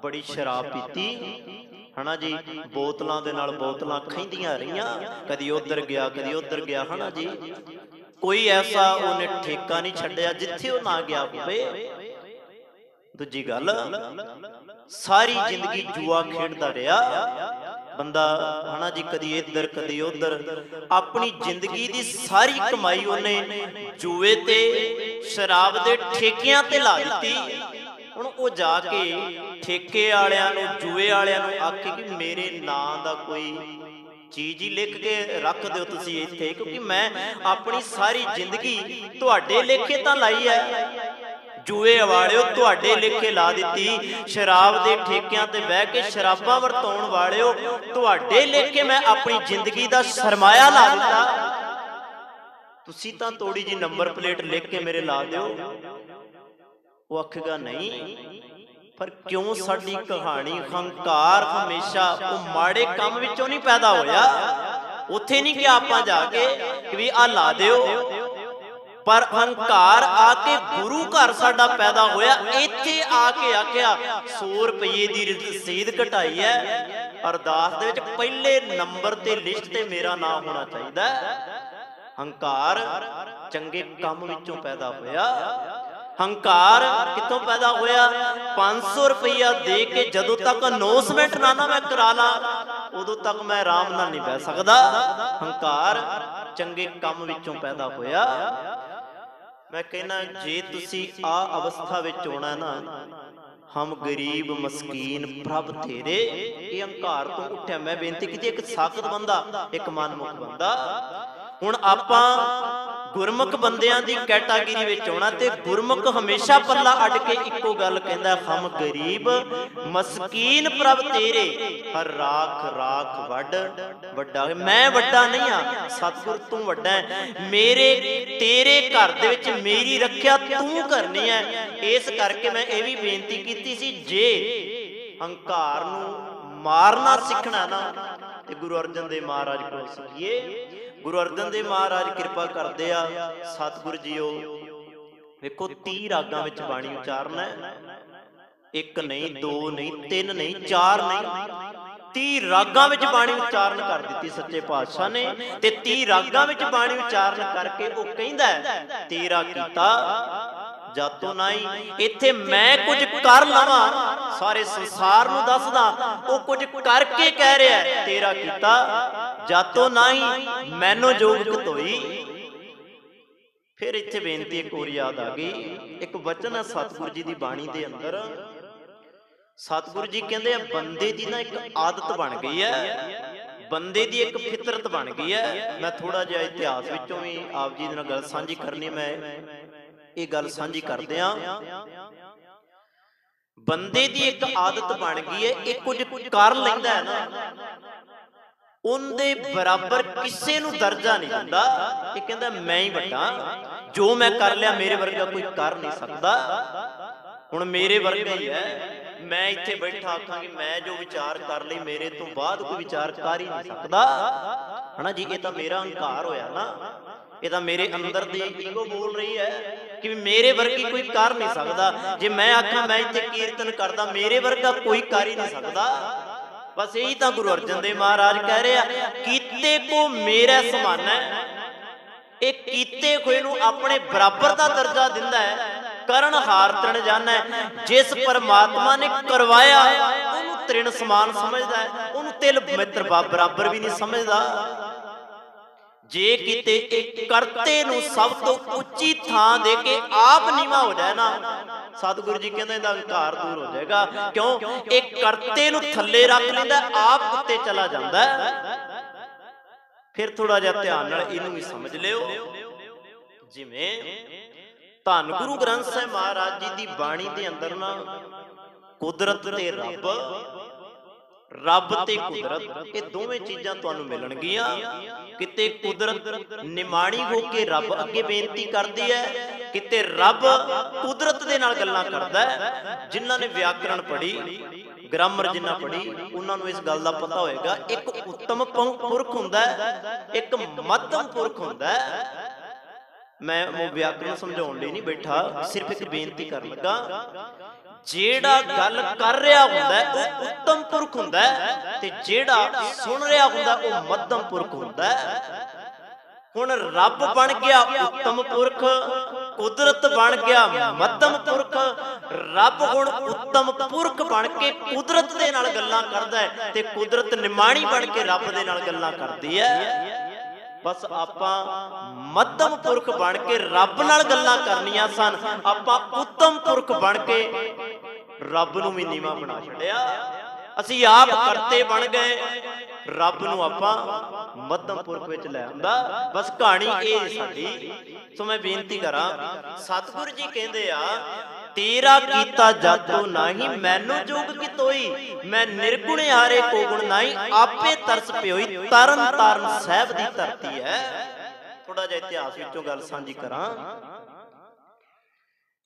बड़ी शराब पीती, हना जी, बोतलों के नाल बोतलां खैंदियां रहियां, कदी उधर गया कदी उधर गया, हना जी। कोई ऐसा उन्हें ठेका नहीं छड्डिया जिथे वो ना गया होवे। दूजी गल, सारी जिंदगी जुआ खेडदा रहा बंदा, हना जी, कदी इधर कदी उधर, अपनी जिंदगी की सारी कमाई उन्हें जुए ते शराब दे ठेकियां ते ला दी। हुण वो जाके ठेके वालियां नूं, जुए वालियां नूं आखे कि मेरे नां दा कोई चीज ही लिख के रख दो तुसीं इत्थे, क्योंकि मैं अपनी सारी जिंदगी तुहाडे लेखे तां लाई है। जुए वालिओ तुहाडे लेखे ला दिती, शराब दे ठेकियां ते बह के शराबां वरताउण वालिओ तुहाडे लेखे मैं अपनी जिंदगी दा सरमाया ला दिता। तुसीं तां थोड़ी जी नंबर प्लेट लिख के मेरे ला दिओ। वो आखेगा नहीं, पर क्यों साडी कहानी हंकार हमेशा वो माड़े काम विचों नहीं पैदा होया। उत्थे नहीं कि आपां जाके कि भी आ ला दिओ, पर हंकार आके गुरु घर साडा पैदा होया। इत्थे आके आख्या 100 रुपये दी रसीद घटाई है, अरदास दे विच पहले नंबर ते लिस्ट ते मेरा नाम होना चाहिए। हंकार चंगे काम विचों पैदा होया। हंकार कितों पैदा होया? 500 रुपया दे के जदों तक अनाउंसमेंट ना मैं करा ला, उदों तक मैं आराम नाल नहीं बह सकदा। हंकार चंगे काम विचों पैदा होया। मैं कहना जे तुसी आ अवस्था विच होना ना, हम गरीब मस्कीन प्रभ तेरे, ये हंकार तो उठ्या। मैं बेनती की एक साखत बंदा, एक मनमुख बंदा। हुण आपां गुरमुख बंदियां दी कैटागरी विच होना, ते गुरमुख हमेशा पल्ला अड के इक्को गल कहंदा, हम गरीब मस्कीन प्रभ तेरे, हर राख राख वड वड्डा। मैं वड्डा नहीं हाँ, सतगुर तू वड्डा है। मेरे तेरे घर दे विच मेरी रखिया तू करनी है। इस करके मैं ये भी बेनती कीती सी, जे हंकार नूं मारना सीखना ना, ते गुरु अर्जन देव महाराज कोल सीखिए। गुरु अर्जन देव महाराज कृपा करदे आ, सतगुरु जीओ वेखो 30 रागां विच बाणी उचारना है। एक नहीं, दो नहीं, तीन नहीं, चार नहीं, 30 रागां विच बाणी उचारण कर दित्ती सच्चे पातशाह ने। ते 30 रागां विच बाणी उचारण करके वो कहंदा तेरा कीता जातो नाई। इत्थे मैं कुछ कर लवां, सारे संसार नूं दसदा, वो कुछ करके कह रहा है तेरा कीता जातो नाई, मैनों जोग धोई। फिर इत्थे बेनती एक होर याद आ गई। एक वचन है सतगुरु जी की बाणी दे अंदर। सतगुरु जी कहंदे बंदे की ना एक आदत बन गई है, बंदे की एक फितरत बन गई है। मैं थोड़ा जिहा इतिहास विचों भी आप जी दे नाल गल सांझी करनी, मैं ये गल सांझी करदे आ। बंदे की एक आदत बन गई है, ये कुछ कर लैंदा है ना, ਉਹਦੇ ਬਰਾਬਰ ਕਿਸੇ ਨੂੰ ਦਰਜਾ ਨਹੀਂ ਦਿੰਦਾ। ਇਹ ਕਹਿੰਦਾ ਮੈਂ ਹੀ ਵੱਡਾ, ਜੋ ਮੈਂ ਕਰ ਲਿਆ ਮੇਰੇ ਵਰਗਾ ਕੋਈ ਕਰ ਨਹੀਂ ਸਕਦਾ। ਹੁਣ ਮੇਰੇ ਵਰਗਾ ਹੀ ਹੈ, ਮੈਂ ਇੱਥੇ ਬੈਠਾ ਆਖਾਂ ਕਿ ਮੈਂ ਜੋ ਵਿਚਾਰ ਕਰ ਲਈ ਮੇਰੇ ਤੋਂ ਬਾਅਦ ਕੋਈ ਵਿਚਾਰ ਕਰ ਹੀ ਨਹੀਂ ਸਕਦਾ, ਹਨਾ ਜੀ। ਇਹ ਤਾਂ ਮੇਰਾ ਹੰਕਾਰ ਹੋਇਆ ਨਾ, ਇਹ ਤਾਂ ਮੇਰੇ ਅੰਦਰ ਦੀ ਈਗੋ ਬੋਲ ਰਹੀ ਹੈ ਕਿ ਮੇਰੇ ਵਰਗੀ ਕੋਈ ਕਰ ਨਹੀਂ ਸਕਦਾ। ਜੇ ਮੈਂ ਆਖਾਂ ਮੈਂ ਇੱਥੇ ਕੀਰਤਨ ਕਰਦਾ, ਮੇਰੇ ਵਰਗਾ ਕੋਈ ਕਰ ਹੀ ਨਹੀਂ ਸਕਦਾ। ਬਸ ਇਹੀ ਤਾਂ ਗੁਰੂ ਅਰਜਨ ਦੇਵ ਮਹਾਰਾਜ ਕਹਿ ਰਹੇ ਆ, ਕੀਤੇ ਕੋ ਮੇਰੇ ਸਮਾਨ ਹੈ। ਇਹ ਕੀਤੇ ਹੋਏ ਨੂੰ ਆਪਣੇ ਬਰਾਬਰ ਦਾ ਦਰਜਾ ਦਿੰਦਾ ਹੈ। ਕਰਨ ਹਾਰ ਤ੍ਰਿਣ ਜਾਣੈ, ਜਿਸ ਪਰਮਾਤਮਾ ਨੇ ਕਰਵਾਇਆ ਉਹਨੂੰ ਤ੍ਰਿਣ ਸਮਾਨ ਸਮਝਦਾ ਹੈ, ਉਹਨੂੰ ਤਿਲ ਮਿੱਤਰ ਬਰਾਬਰ ਵੀ ਨਹੀਂ ਸਮਝਦਾ। ਜੇ ਕਿਤੇ ਇੱਕ ਕਰਤੇ ਨੂੰ ਸਭ ਤੋਂ ਉੱਚੀ ਥਾਂ ਦੇ ਕੇ ਆਪ ਨੀਵਾਂ ਹੋ ਜਾਏ ਨਾ, ਸਤਿਗੁਰੂ ਜੀ ਕਹਿੰਦੇ ਇਹਦਾ ਹੰਕਾਰ ਦੂਰ ਹੋ ਜਾਏਗਾ। ਕਿਉਂ? ਇਹ ਕਰਤੇ ਨੂੰ ਥੱਲੇ ਰੱਖ ਲੈਂਦਾ, ਆਪ ਉੱਤੇ ਚਲਾ ਜਾਂਦਾ। ਫਿਰ ਥੋੜਾ ਜਿਹਾ ਧਿਆਨ ਨਾਲ ਇਹਨੂੰ ਵੀ ਸਮਝ ਲਿਓ। ਜਿਵੇਂ ਧੰਨ ਗੁਰੂ ਗ੍ਰੰਥ ਸਾਹਿਬ ਮਹਾਰਾਜ ਜੀ ਦੀ ਬਾਣੀ ਦੇ ਅੰਦਰ ਨਾ ਕੁਦਰਤ ਤੇ ਰੱਬ, ਰੱਬ ਤੇ ਕੁਦਰਤ, ਇਹ ਦੋਵੇਂ ਚੀਜ਼ਾਂ ਤੁਹਾਨੂੰ ਮਿਲਣਗੀਆਂ। ਕਿਤੇ ਕੁਦਰਤ ਨਿਮਾਣੀ ਹੋ ਕੇ ਰੱਬ ਅੱਗੇ ਬੇਨਤੀ ਕਰਦੀ ਹੈ, ਕਿਤੇ ਰੱਬ ਕੁਦਰਤ ਦੇ ਨਾਲ ਗੱਲਾਂ ਕਰਦਾ ਹੈ। ਜਿਨ੍ਹਾਂ ਨੇ ਵਿਆਕਰਣ ਪੜ੍ਹੀ, ਗ੍ਰਾਮਰ ਜਿਨ੍ਹਾਂ ਪੜ੍ਹੀ, ਉਹਨਾਂ ਨੂੰ ਇਸ ਗੱਲ ਦਾ ਪਤਾ ਹੋਏਗਾ, ਇੱਕ ਉੱਤਮ ਪੁਰਖ ਹੁੰਦਾ, ਇੱਕ ਮੱਧਮ ਪੁਰਖ ਹੁੰਦਾ। ਮੈਂ ਉਹ ਵਿਆਕਰਣ ਸਮਝਾਉਣ ਲਈ ਨਹੀਂ ਬੈਠਾ, ਸਿਰਫ ਇੱਕ ਬੇਨਤੀ ਕਰਨ ਲੱਗਾ। ਜਿਹੜਾ ਗੱਲ ਕਰ ਰਿਹਾ ਹੁੰਦਾ ਉਹ ਉੱਤਮ ਪੁਰਖ ਹੁੰਦਾ, ਤੇ ਜਿਹੜਾ ਸੁਣ ਰਿਹਾ ਹੁੰਦਾ ਉਹ ਮੱਧਮ ਪੁਰਖ ਹੁੰਦਾ। ਹੁਣ ਰੱਬ ਬਣ ਗਿਆ ਉੱਤਮ ਪੁਰਖ, ਕੁਦਰਤ ਬਣ ਗਿਆ ਮੱਧਮ ਪੁਰਖ। ਰੱਬ ਹੁਣ ਉੱਤਮ ਪੁਰਖ ਬਣ ਕੇ ਕੁਦਰਤ ਦੇ ਨਾਲ ਗੱਲਾਂ ਕਰਦਾ ਹੈ, ਤੇ ਕੁਦਰਤ ਨਿਮਾਣੀ ਬਣ ਕੇ ਰੱਬ ਦੇ ਨਾਲ ਗੱਲਾਂ ਕਰਦੀ ਹੈ। ਬਸ ਆਪਾਂ ਮੱਧਮ ਪੁਰਖ ਬਣ ਕੇ ਰੱਬ ਨਾਲ ਗੱਲਾਂ ਕਰਨੀਆਂ ਸਨ, ਆਪਾਂ ਉੱਤਮ ਪੁਰਖ ਬਣ ਕੇ ਰੱਬ ਨੂੰ ਵੀ ਨੀਵਾਂ ਬਣਾ ਛੱਡਿਆ। ਅਸੀਂ ਆਪ ਕਰਤੇ ਬਣ ਗਏ, ਰੱਬ ਨੂੰ ਆਪਾਂ ਮੱਧਮ ਪੁਰਖ ਵਿੱਚ ਲੈ ਆਂਦਾ। ਬਸ ਕਹਾਣੀ ਇਹ ਸਾਡੀ। ਸੋ ਮੈਂ ਬੇਨਤੀ ਕਰਾਂ, ਸਤਿਗੁਰੂ ਜੀ ਕਹਿੰਦੇ ਆ, ਤੇਰਾ ਕੀਤਾ ਜਾਤੋ ਨਾਹੀ ਮੈਨੂੰ ਜੋਗ ਕੀ ਤੋਈ, ਮੈਂ ਨਿਰਗੁਣ ਹਾਰੇ ਕੋ ਗੁਣ ਨਾਹੀ, ਆਪੇ ਤਰਸ ਪਿਓਈ। ਤਰਨ ਤਾਰਨ ਸਾਹਿਬ ਦੀ ਧਰਤੀ ਹੈ। ਥੋੜਾ ਜਿਹਾ ਇਤਿਹਾਸ ਵਿੱਚੋਂ ਗੱਲ ਸਾਂਝੀ ਕਰਾਂ।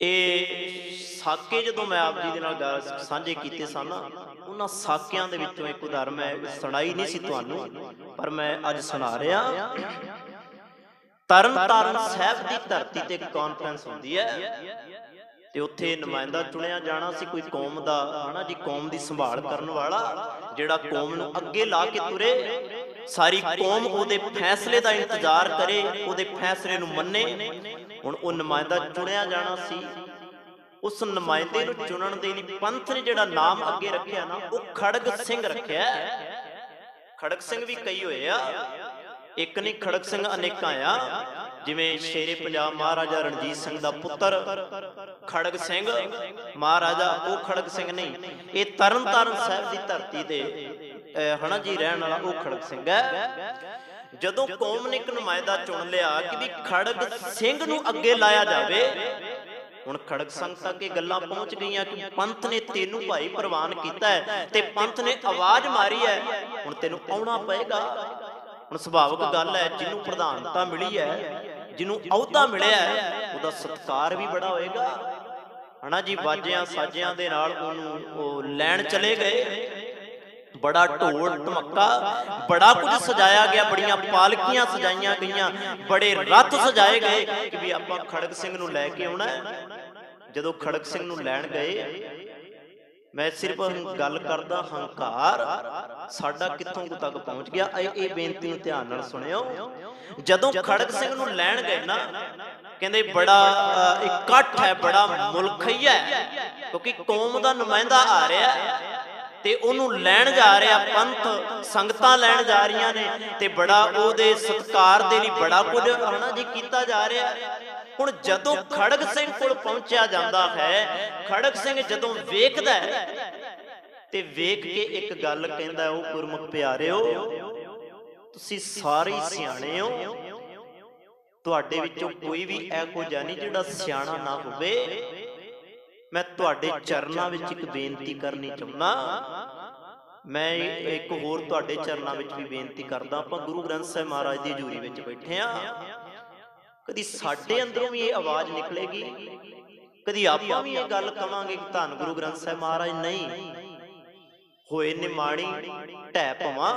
ਇਹ ਸਾਕੇ ਜਦੋਂ ਮੈਂ ਆਪ ਜੀ ਦੇ ਨਾਲ ਗੱਲ ਸਾਂਝੇ ਕੀਤੇ ਸਨ, ਉਹਨਾਂ ਸਾਕਿਆਂ ਦੇ ਵਿੱਚੋਂ ਇੱਕ ਉਦਾਹਰਨ ਮੈਂ ਸੁਣਾਈ ਨਹੀਂ ਸੀ ਤੁਹਾਨੂੰ, ਪਰ ਮੈਂ ਅੱਜ ਸੁਣਾ ਰਿਹਾ। ਤਰਨ ਤਾਰਨ ਸਾਹਿਬ ਦੀ ਧਰਤੀ ਤੇ ਕਾਨਫਰੰਸ ਹੁੰਦੀ ਹੈ, ਤੇ ਉੱਥੇ ਨੁਮਾਇੰਦਾ ਚੁਣਿਆ ਜਾਣਾ ਸੀ ਕੋਈ ਕੌਮ ਦਾ, ਹਨਾ ਜੀ, ਕੌਮ ਦੀ ਸੰਭਾਲ ਕਰਨ ਵਾਲਾ, ਜਿਹੜਾ ਕੌਮ ਨੂੰ ਅੱਗੇ ਲਾ ਕੇ ਤੁਰੇ, ਸਾਰੀ ਕੌਮ ਉਹਦੇ ਫੈਸਲੇ ਦਾ ਇੰਤਜ਼ਾਰ ਕਰੇ, ਉਹਦੇ ਫੈਸਲੇ ਨੂੰ ਮੰਨੇ। ਹੁਣ ਉਹ ਨੁਮਾਇੰਦਾ ਚੁਣਿਆ ਜਾਣਾ ਸੀ। ਉਸ ਨੁਮਾਇੰਦੇ ਨੂੰ ਚੁਣਨ ਦੇ ਲਈ ਪੰਥ ਨੇ ਜਿਹੜਾ ਨਾਮ ਅੱਗੇ ਰੱਖਿਆ ਨਾ, ਉਹ ਖੜਗ ਸਿੰਘ ਰੱਖਿਆ। ਖੜਗ ਸਿੰਘ ਵੀ ਕਈ ਹੋਏ ਆ, ਇੱਕ ਨਹੀਂ, ਖੜਗ ਸਿੰਘ ਅਨੇਕਾਂ ਆ। ਜਿਵੇਂ ਸ਼ੇਰੇ ਪੰਜਾਬ ਮਹਾਰਾਜਾ ਰਣਜੀਤ ਸਿੰਘ ਦਾ ਪੁੱਤਰ ਖੜਗ ਸਿੰਘ ਮਹਾਰਾਜਾ, ਉਹ ਖੜਗ ਸਿੰਘ ਨਹੀਂ। ਇਹ ਤਰਨ ਤਾਰਨ ਸਾਹਿਬ ਦੀ ਧਰਤੀ ਤੇ ਹਨਾ ਜੀ ਰਹਿਣ ਵਾਲਾ ਉਹ ਖੜਗ ਸਿੰਘ ਹੈ। ਜਦੋਂ ਕੌਮ ਨੇ ਇੱਕ ਨੁਮਾਇੰਦਾ ਚੁਣ ਲਿਆ ਕਿ ਵੀ ਖੜਗ ਸਿੰਘ ਨੂੰ ਅੱਗੇ ਲਾਇਆ ਜਾਵੇ, ਹੁਣ ਖੜਗ ਸਿੰਘ ਤੱਕ ਇਹ ਗੱਲਾਂ ਪਹੁੰਚ ਗਈਆਂ ਕਿ ਪੰਥ ਨੇ ਤੈਨੂੰ ਭਾਈ ਪ੍ਰਵਾਨ ਕੀਤਾ ਹੈ, ਤੇ ਪੰਥ ਨੇ ਆਵਾਜ਼ ਮਾਰੀ ਹੈ, ਹੁਣ ਤੈਨੂੰ ਆਉਣਾ ਪਏਗਾ। ਹੁਣ ਸੁਭਾਵਿਕ ਗੱਲ ਹੈ, ਜਿਹਨੂੰ ਪ੍ਰਧਾਨਤਾ ਮਿਲੀ ਹੈ, ਜਿਹਨੂੰ ਅਹੁਦਾ ਮਿਲਿਆ ਹੈ, ਉਹਦਾ ਸਤਿਕਾਰ ਵੀ ਬੜਾ ਹੋਏਗਾ, ਹਨਾ ਜੀ। ਬਾਜਿਆਂ ਸਾਜਿਆਂ ਦੇ ਨਾਲ ਉਹਨੂੰ ਉਹ ਲੈਣ ਚਲੇ ਗਏ, ਬੜਾ ਢੋਲ ਧਮੱਕਾ, ਬੜਾ ਕੁਝ ਸਜਾਇਆ ਗਿਆ, ਬੜੀਆਂ ਪਾਲਕੀਆਂ ਸਜਾਈਆਂ ਗਈਆਂ, ਬੜੇ ਰੱਥ ਸਜਾਏ ਗਏ ਕਿ ਵੀ ਆਪਾਂ ਖੜਗ ਸਿੰਘ ਨੂੰ ਲੈ ਕੇ ਆਉਣਾ। ਜਦੋਂ ਖੜਗ ਸਿੰਘ ਨੂੰ ਲੈਣ ਗਏ, ਮੈਂ ਸਿਰਫ ਗੱਲ ਕਰਦਾ, ਹੰਕਾਰ ਸਾਡਾ ਕਿੱਥੋਂ ਤੱਕ ਪਹੁੰਚ ਗਿਆ। ਇਹ ਬੇਨਤੀ ਨੂੰ ਧਿਆਨ ਨਾਲ ਸੁਣਿਓ। ਜਦੋਂ ਖੜਗ ਸਿੰਘ ਨੂੰ ਲੈਣ ਗਏ ਨਾ, ਕਹਿੰਦੇ ਬੜਾ ਇਕੱਠ ਹੈ, ਬੜਾ ਮੁਲਖਈਆ ਹੈ, ਕਿਉਂਕਿ ਕੌਮ ਦਾ ਨੁਮਾਇੰਦਾ ਆ ਰਿਹਾ ਤੇ ਉਹਨੂੰ ਲੈਣ ਜਾ ਰਿਹਾ, ਪੰਥ ਸੰਗਤਾਂ ਲੈਣ ਜਾ ਰਹੀਆਂ ਨੇ, ਤੇ ਬੜਾ ਉਹਦੇ ਸਤਿਕਾਰ ਦੇ ਲਈ ਬੜਾ ਕੁਝ ਹਨਾ ਜੀ ਕੀਤਾ ਜਾ ਰਿਹਾ। ਹੁਣ ਜਦੋਂ ਖੜਗ ਸਿੰਘ ਕੋਲ ਪਹੁੰਚਿਆ ਜਾਂਦਾ ਹੈ, ਖੜਗ ਸਿੰਘ ਜਦੋਂ ਵੇਖਦਾ ਤੇ ਵੇਖ ਕੇ ਇੱਕ ਗੱਲ ਕਹਿੰਦਾ, ਉਹ ਗੁਰਮੁਖ ਪਿਆਰਿਓ, ਤੁਸੀਂ ਸਾਰੇ ਸਿਆਣੇ ਹੋ, ਤੁਹਾਡੇ ਵਿੱਚੋਂ ਕੋਈ ਵੀ ਇਹੋ ਜਿਹਾ ਨਹੀਂ ਜਿਹੜਾ ਸਿਆਣਾ ਨਾ ਹੋਵੇ। ਮੈਂ ਤੁਹਾਡੇ ਚਰਨਾਂ ਵਿੱਚ ਇੱਕ ਬੇਨਤੀ ਕਰਨੀ ਚਾਹੁੰਦਾ, मैं एक होर तुहाडे चरनां विच भी बेनती करदा, आपां गुरु ग्रंथ साहिब महाराज दी हजूरी विच बैठे आ, कदी साडे अंदरों भी ये आवाज़ निकलेगी, कदी आपां भी ये गल कवांगे कि धन गुरु ग्रंथ साहिब महाराज नहीं होए निमाणी ढै पवां,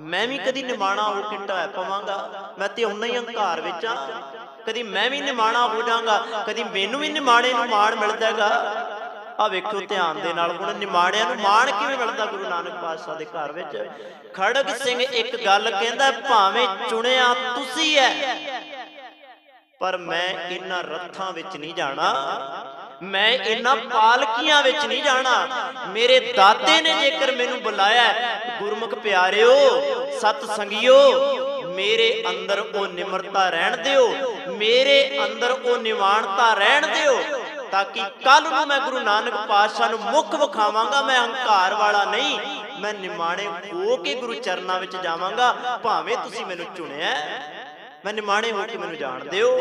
मैं भी कदी निमाणा हो के ढै पवांगा। मैं ते उन्ना ही हंकार विच आ, कदी मैं भी निमाणा हो जांगा, कदी मैनूं भी निमाणे नूं माण मिल जाएगा। आ वेखो ध्यान दे नाल हुण निमाणिਆਂ ਨੂੰ ਮਾਣ ਕਿਵੇਂ ਮਿਲਦਾ ਗੁਰੂ ਨਾਨਕ ਪਾਤਸ਼ਾਹ ਦੇ ਘਰ ਵਿੱਚ। ਖੜਗ ਸਿੰਘ ਇੱਕ ਗੱਲ ਕਹਿੰਦਾ, ਭਾਵੇਂ ਚੁਣਿਆ ਤੁਸੀਂ ਐ ਪਰ ਮੈਂ ਇਹਨਾਂ ਰੱਥਾਂ ਵਿੱਚ ਨਹੀਂ ਜਾਣਾ, मैं इन्हां पालकियां विच नहीं जाना। मेरे दादे ने जेकर मैनूं बुलाया, गुरमुख प्यारिओ सत संगियो मेरे अंदर वो निमरता रहन दिओ, मेरे अंदर वो निवाणता रहन दिओ, ताकि कल नूं मैं गुरु नानक पातशाह नूं मुख विखावांगा। मैं हंकार वाला नहीं, मैं निमाणे हो के गुरु चरनां विच जावांगा। भावें तुसीं मैनूं चुनिया, मैं निमाणे हो के मैनूं जाण दिओ।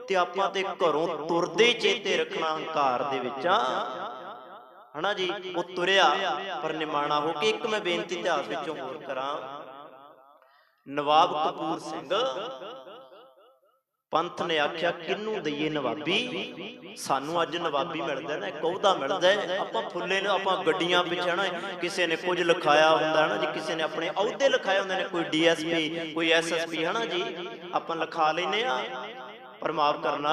ते आपां ते घरों तुरदे चेते रखना हंकार दे विच है ना जी। वो तुरिया पर निमाणा हो के। एक मैं बेनती इतिहास विचों होर करां, नवाब कपूर सिंह पंथ ने आख्या किनू दईए नवाबी, सानू अज नवाबी मिलदा ना, एक अहुदा मिलदा है। आपां फुल्ले ने आपां गड्डियां पिछ है ना, किसी ने कुछ लिखाया हुंदा है ना जी, किसी ने अपने अहुदे लिखाए हुंदे ने, कोई DSP कोई SSP है ना जी, आपां लिखा लैने आ पर माफ करना।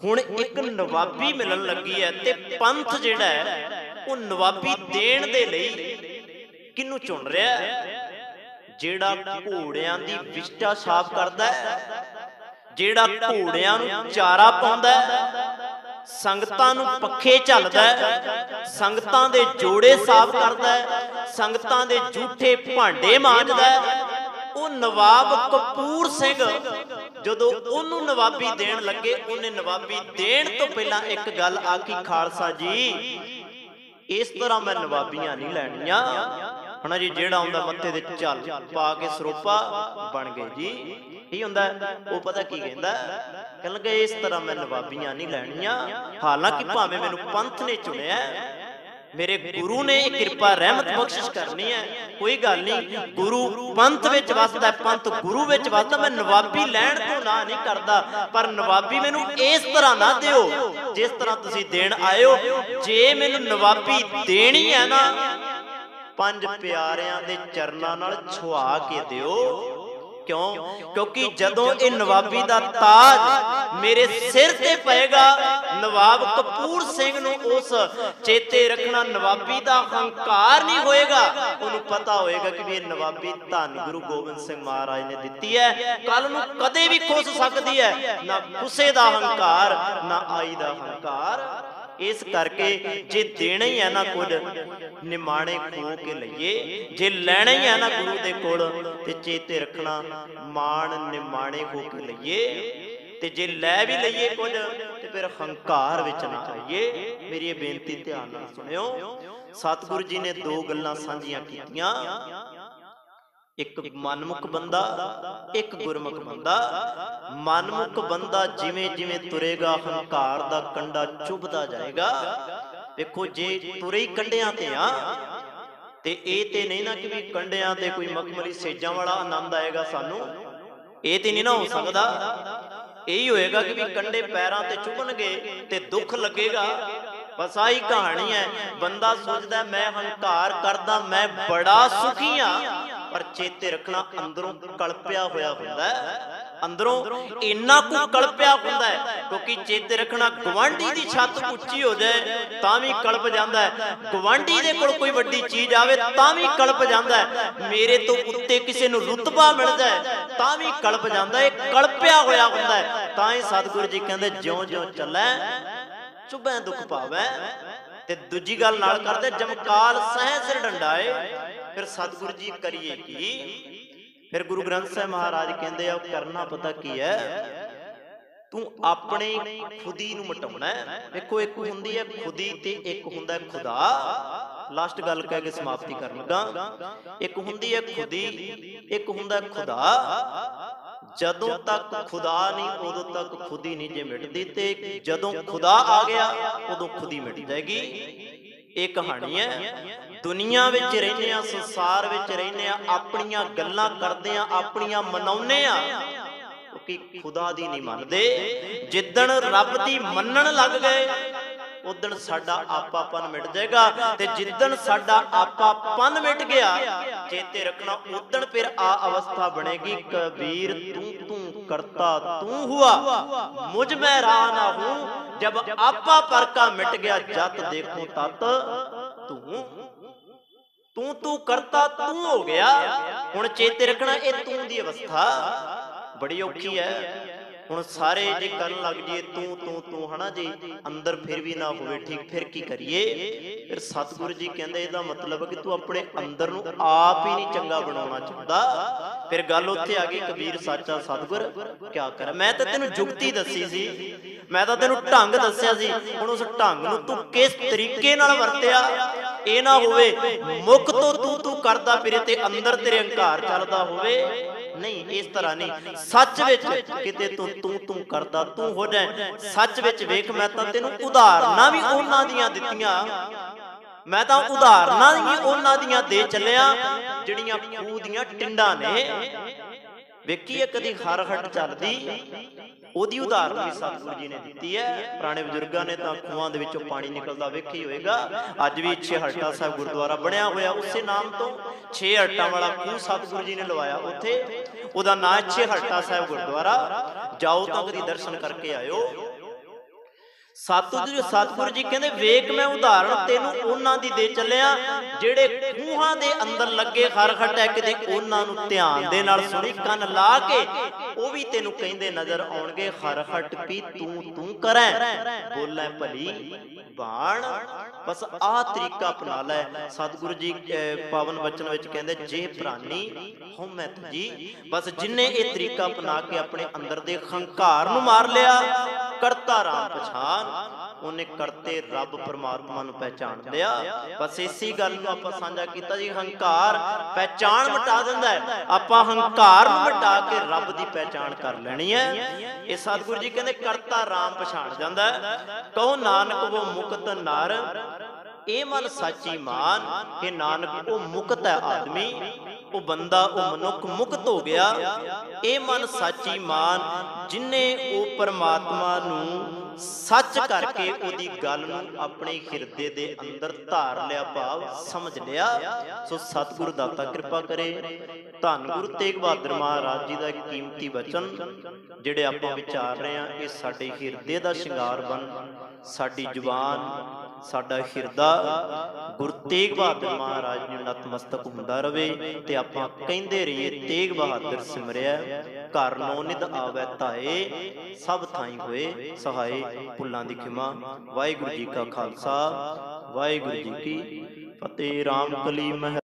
हुण एक नवाबी मिलन लगी है ते पंथ जिहड़ा है वो नवाबी देण दे लई किनू चुन रहा है? जिहड़ा घोड़ियां दी विष्ठा साफ करदा है, जिहड़ा घोड़ियां नूं चारा पाउंदा है, संगतां नूं पक्खे झलदा है, संगतां दे जोड़े साफ करदा है, संगतां दे झूठे भांडे मांजदा है। वो नवाब कपूर सिंह जदों उहनूं नवाबी देण लगे, उहने नवाबी देण तो पहला एक गल आखी, खालसा जी इस तरह मैं नवाबियां नहीं लैणियां है ना जी। जिहड़ा आउंदा मत्थे ते झल पा के सरोपा बन गए जी, यही हुंदा। वो पता की कहंदा, कहण लगे इस तरह मैं नवाबियां नहीं लैणियां, हालांकि भावें मैनूं पंथ ने चुनिया, मेरे गुरु ने कृपा रहमत बख्शिश करनी है, कोई गल नहीं। गुरु पंथ विच वसदा, पंथ गुरु विच वसदा, मैं नवाबी लैण तो ना नहीं करदा, पर नवाबी मैनूं इस तरह ना दिओ जिस तरह तुसीं देण आए हो। जे मैनूं नवाबी देनी है ना, पंज प्यारियां दे चरनां नाल छुआ के दिओ। क्यों? क्योंकि जदों ये नवाबी दा ताज मेरे सिर ते पएगा, नवाब कपूर सिंह नूं उस चेते रखना, नवाबी दा हंकार नहीं होएगा। उन्हें पता होएगा कि ये नवाबी धन गुरु गोबिंद सिंह महाराज ने दिती है, कल नूं कदे भी खुस सकदी है, ना गुस्से दा हंकार ना आई दा हंकार। इस करके जे देना ही है ना कुछ, निमाणे खो के लईए, जे लैना ही है ना गुरु दे कोल, ते चेते रखना मान निमाणे हो के लईए, ते जे लै भी लईए कुछ ते फिर हंकार विच ना आईए। मेरी बेनती ध्यान नाल सुनियो। सतगुरु जी ने दो गल्लां सांझियां कीतियां, एक मनमुख बंदा, एक गुरमुख बंदा। मनमुख बंदा जिवें जिवें तुरेगा, हंकार दा कंडा चुभदा जाएगा। देखो जे तुरे ही कंडियां ते आ, ते ये ते नहीं ना कि भी कंडियां ते कोई मखमली सेजां वाला आनंद आएगा सानू, ये ते नहीं ना हो सकदा। यही होएगा कि भी कंडे पैरां ते चुभणगे ते दुख लगेगा। बस आही कहानी है। बंदा सोचदा मैं हंकार करदा, मैं बड़ा सुखी हाँ, पर चेते रखना अंदरों कलपिया होया हुंदा है, अंदरों इन्ना कु कलपिया हुंदा है। क्योंकि चेते रखना गवांढी दी छत उच्ची हो जाए तां भी कलप जांदा है, गवांढी दे कोल कोई वड्डी चीज आवे तां भी कलप जांदा है, मेरे तो उत्ते किसी नूं रुतबा मिल जाए तां भी कलप जांदा है। कलपिया होया हुंदा है। तां ही सतगुरु जी कहंदे ज्यों ज्यों चलै चुभै दुख पावै। ते दूजी गल नाल करदे जमकाल सह सिर डंडाए। फिर सतगुरु जी करिए की? फिर गुरु ग्रंथ साहिब महाराज कहंदे आ करना पता की है, तू अपने खुदी नूं मिटाउणा है। देखो एक हुंदी है खुदी ते एक हुंदा है खुदा। लास्ट गल कह के समाप्ति कर लगा। एक हुंदी है खुदी, एक हुंदा है खुदा। जदों तक खुदा नहीं उदों तक खुदी नहीं जे मिटदी, ते जदों खुदा आ गया उदों खुदी मिट जाएगी। ये कहानी है। दुनिया विच रहने आ, संसार विच रहने आ, अपनियां गल्लां करदे आ, अपनियां मनाउने आ, क्योंकि खुदा दी नहीं मनदे। जिद्दण रब दी मनन लग गए उदण साडा आपापन मिट जाएगा, ते जिद्दण साडा आपापन मिट गया, चेते रखना उदण फिर आ अवस्था बनेगी, कबीर तू तू करता तू हुआ, मुझ में रहा ना हूं। जब आपा पर का मिट गया, जत देखो तत तू, तू तू करता तू हो गया। हुण चेते रखना ये तू दी अवस्था बड़ी औखी है। हुण सारे जे करन लग जाइए तू तू तू, है ना जी, अंदर फिर भी ना होवे ठीक, फिर की करिए? फिर सतगुरु जी कहंदे इहदा मतलब है कि तू अपने अंदर नूं आप ही नहीं चंगा बनाउणा चाहुंदा। फिर गल उत्थे आ गई, कबीर साचा सतगुर क्या करे, मैं तां तैनूं जुगती दसी सी, मैं तां तैनूं ढंग दस्सिया सी, हुण उस ढंग नूं तू किस तरीके नाल वरतिया, ਇਹ ना होवे मुख तो तू तू करदा फिरे ते अंदर तेरे हंकार चलदा होवे। नहीं, इस तरह नहीं। सच विच किते तू तू तू करदा तू हो जाए। सच विच वेख, मैं तां तैनूं उदाहरणां भी उन्हां दियां दित्तियां, मैं तां उदाहरणां भी उन्हां दियां दे चलिया जिहड़ियां खूह दियां टिंडां ने। वेखी है कदी हरहट चलदी, ਉਹਦੀ ਉਦਾਹਰਨ ਵੀ ਸਤਿਗੁਰੂ ਜੀ ਨੇ ਦਿੱਤੀ ਹੈ। ਪੁਰਾਣੇ ਬਜ਼ੁਰਗਾਂ ਨੇ ਤਾਂ ਖੂਹਾਂ ਦੇ ਵਿੱਚੋਂ ਪਾਣੀ ਨਿਕਲਦਾ ਵੇਖਿਆ ਹੀ ਹੋਏਗਾ। ਅੱਜ ਵੀ ਛੇਹਰਟਾ ਸਾਹਿਬ ਗੁਰਦੁਆਰਾ ਬਣਿਆ ਹੋਇਆ, ਉਸੇ ਨਾਮ ਤੋਂ ਛੇਹਰਟਾ ਵਾਲਾ ਖੂਹ ਸਤਿਗੁਰੂ ਜੀ ਨੇ ਲਵਾਇਆ ਉੱਥੇ, ਉਹਦਾ ਨਾਂ ਹੈ ਛੇਹਰਟਾ ਸਾਹਿਬ ਗੁਰਦੁਆਰਾ। ਜਾਓ ਤਾਂ ਕਦੀ ਦਰਸ਼ਨ ਕਰਕੇ ਆਇਓ। सतगुरु जी कहते वेख मैं उदाहरण तेनू उन्हां दी दे चलिया जेड़े खूहां दे अंदर लगे हरखट है, किते उन्हां नू ध्यान दे नाल सुनी, कन ला के ओ भी तेनू कहंदे नजर आउणगे, हरखट भी तू तू करै, बोलै भली बाण। बस आ तरीका अपना लै। सतगुरु जी पावन वचन विच कहंदे जे प्राणी हो मैं जी, बस जिन्ने ये तरीका अपना के अपने अंदर दे हंकार नू मार लिया, करता राम पछान, उन्हें करते रब परमात्मा नू पहचान लिया। बस इसी गल नू आपां साझा कीता जी, हंकार पहचान मिटा दिंदा है, आपां हंकार नू मिटा के रब दी पहचान कर लैनी है। ये सतगुरु जी कहंदे करता राम पछाण जांदा है। कहो नानक वो मुक्त नर ए मन साची मान, हे नानक वो मुक्त है आदमी, वो बंदा वो मनुख मुक्त हो गया। ए मन साची मान, जिन्ने वो परमात्मा नू सच करके ओदी गल नू अपने हिरदे दे अंदर धार लिया, भाव समझ लिया। सो सतगुरु दाता कृपा करे। धन गुरु तेग बहादुर महाराज जी का कीमती वचन जिहड़े आपां विचार रहे हैं, ये साडे हिरदे दा शिंगार बन, साडी जुबान साडा हिरदा गुरु तेग बहादुर महाराज जी नतमस्तक हुंदा रवे, ते आपां कहिंदे रहिए तेग बहादुर सिमरिया, घर नौ निध आवे धाए, सब थाई होए सहाय, भुल्लां दी खिमा। वाहिगुरू जी का खालसा, वाहिगुरू जी की फतेह। राम कली महर।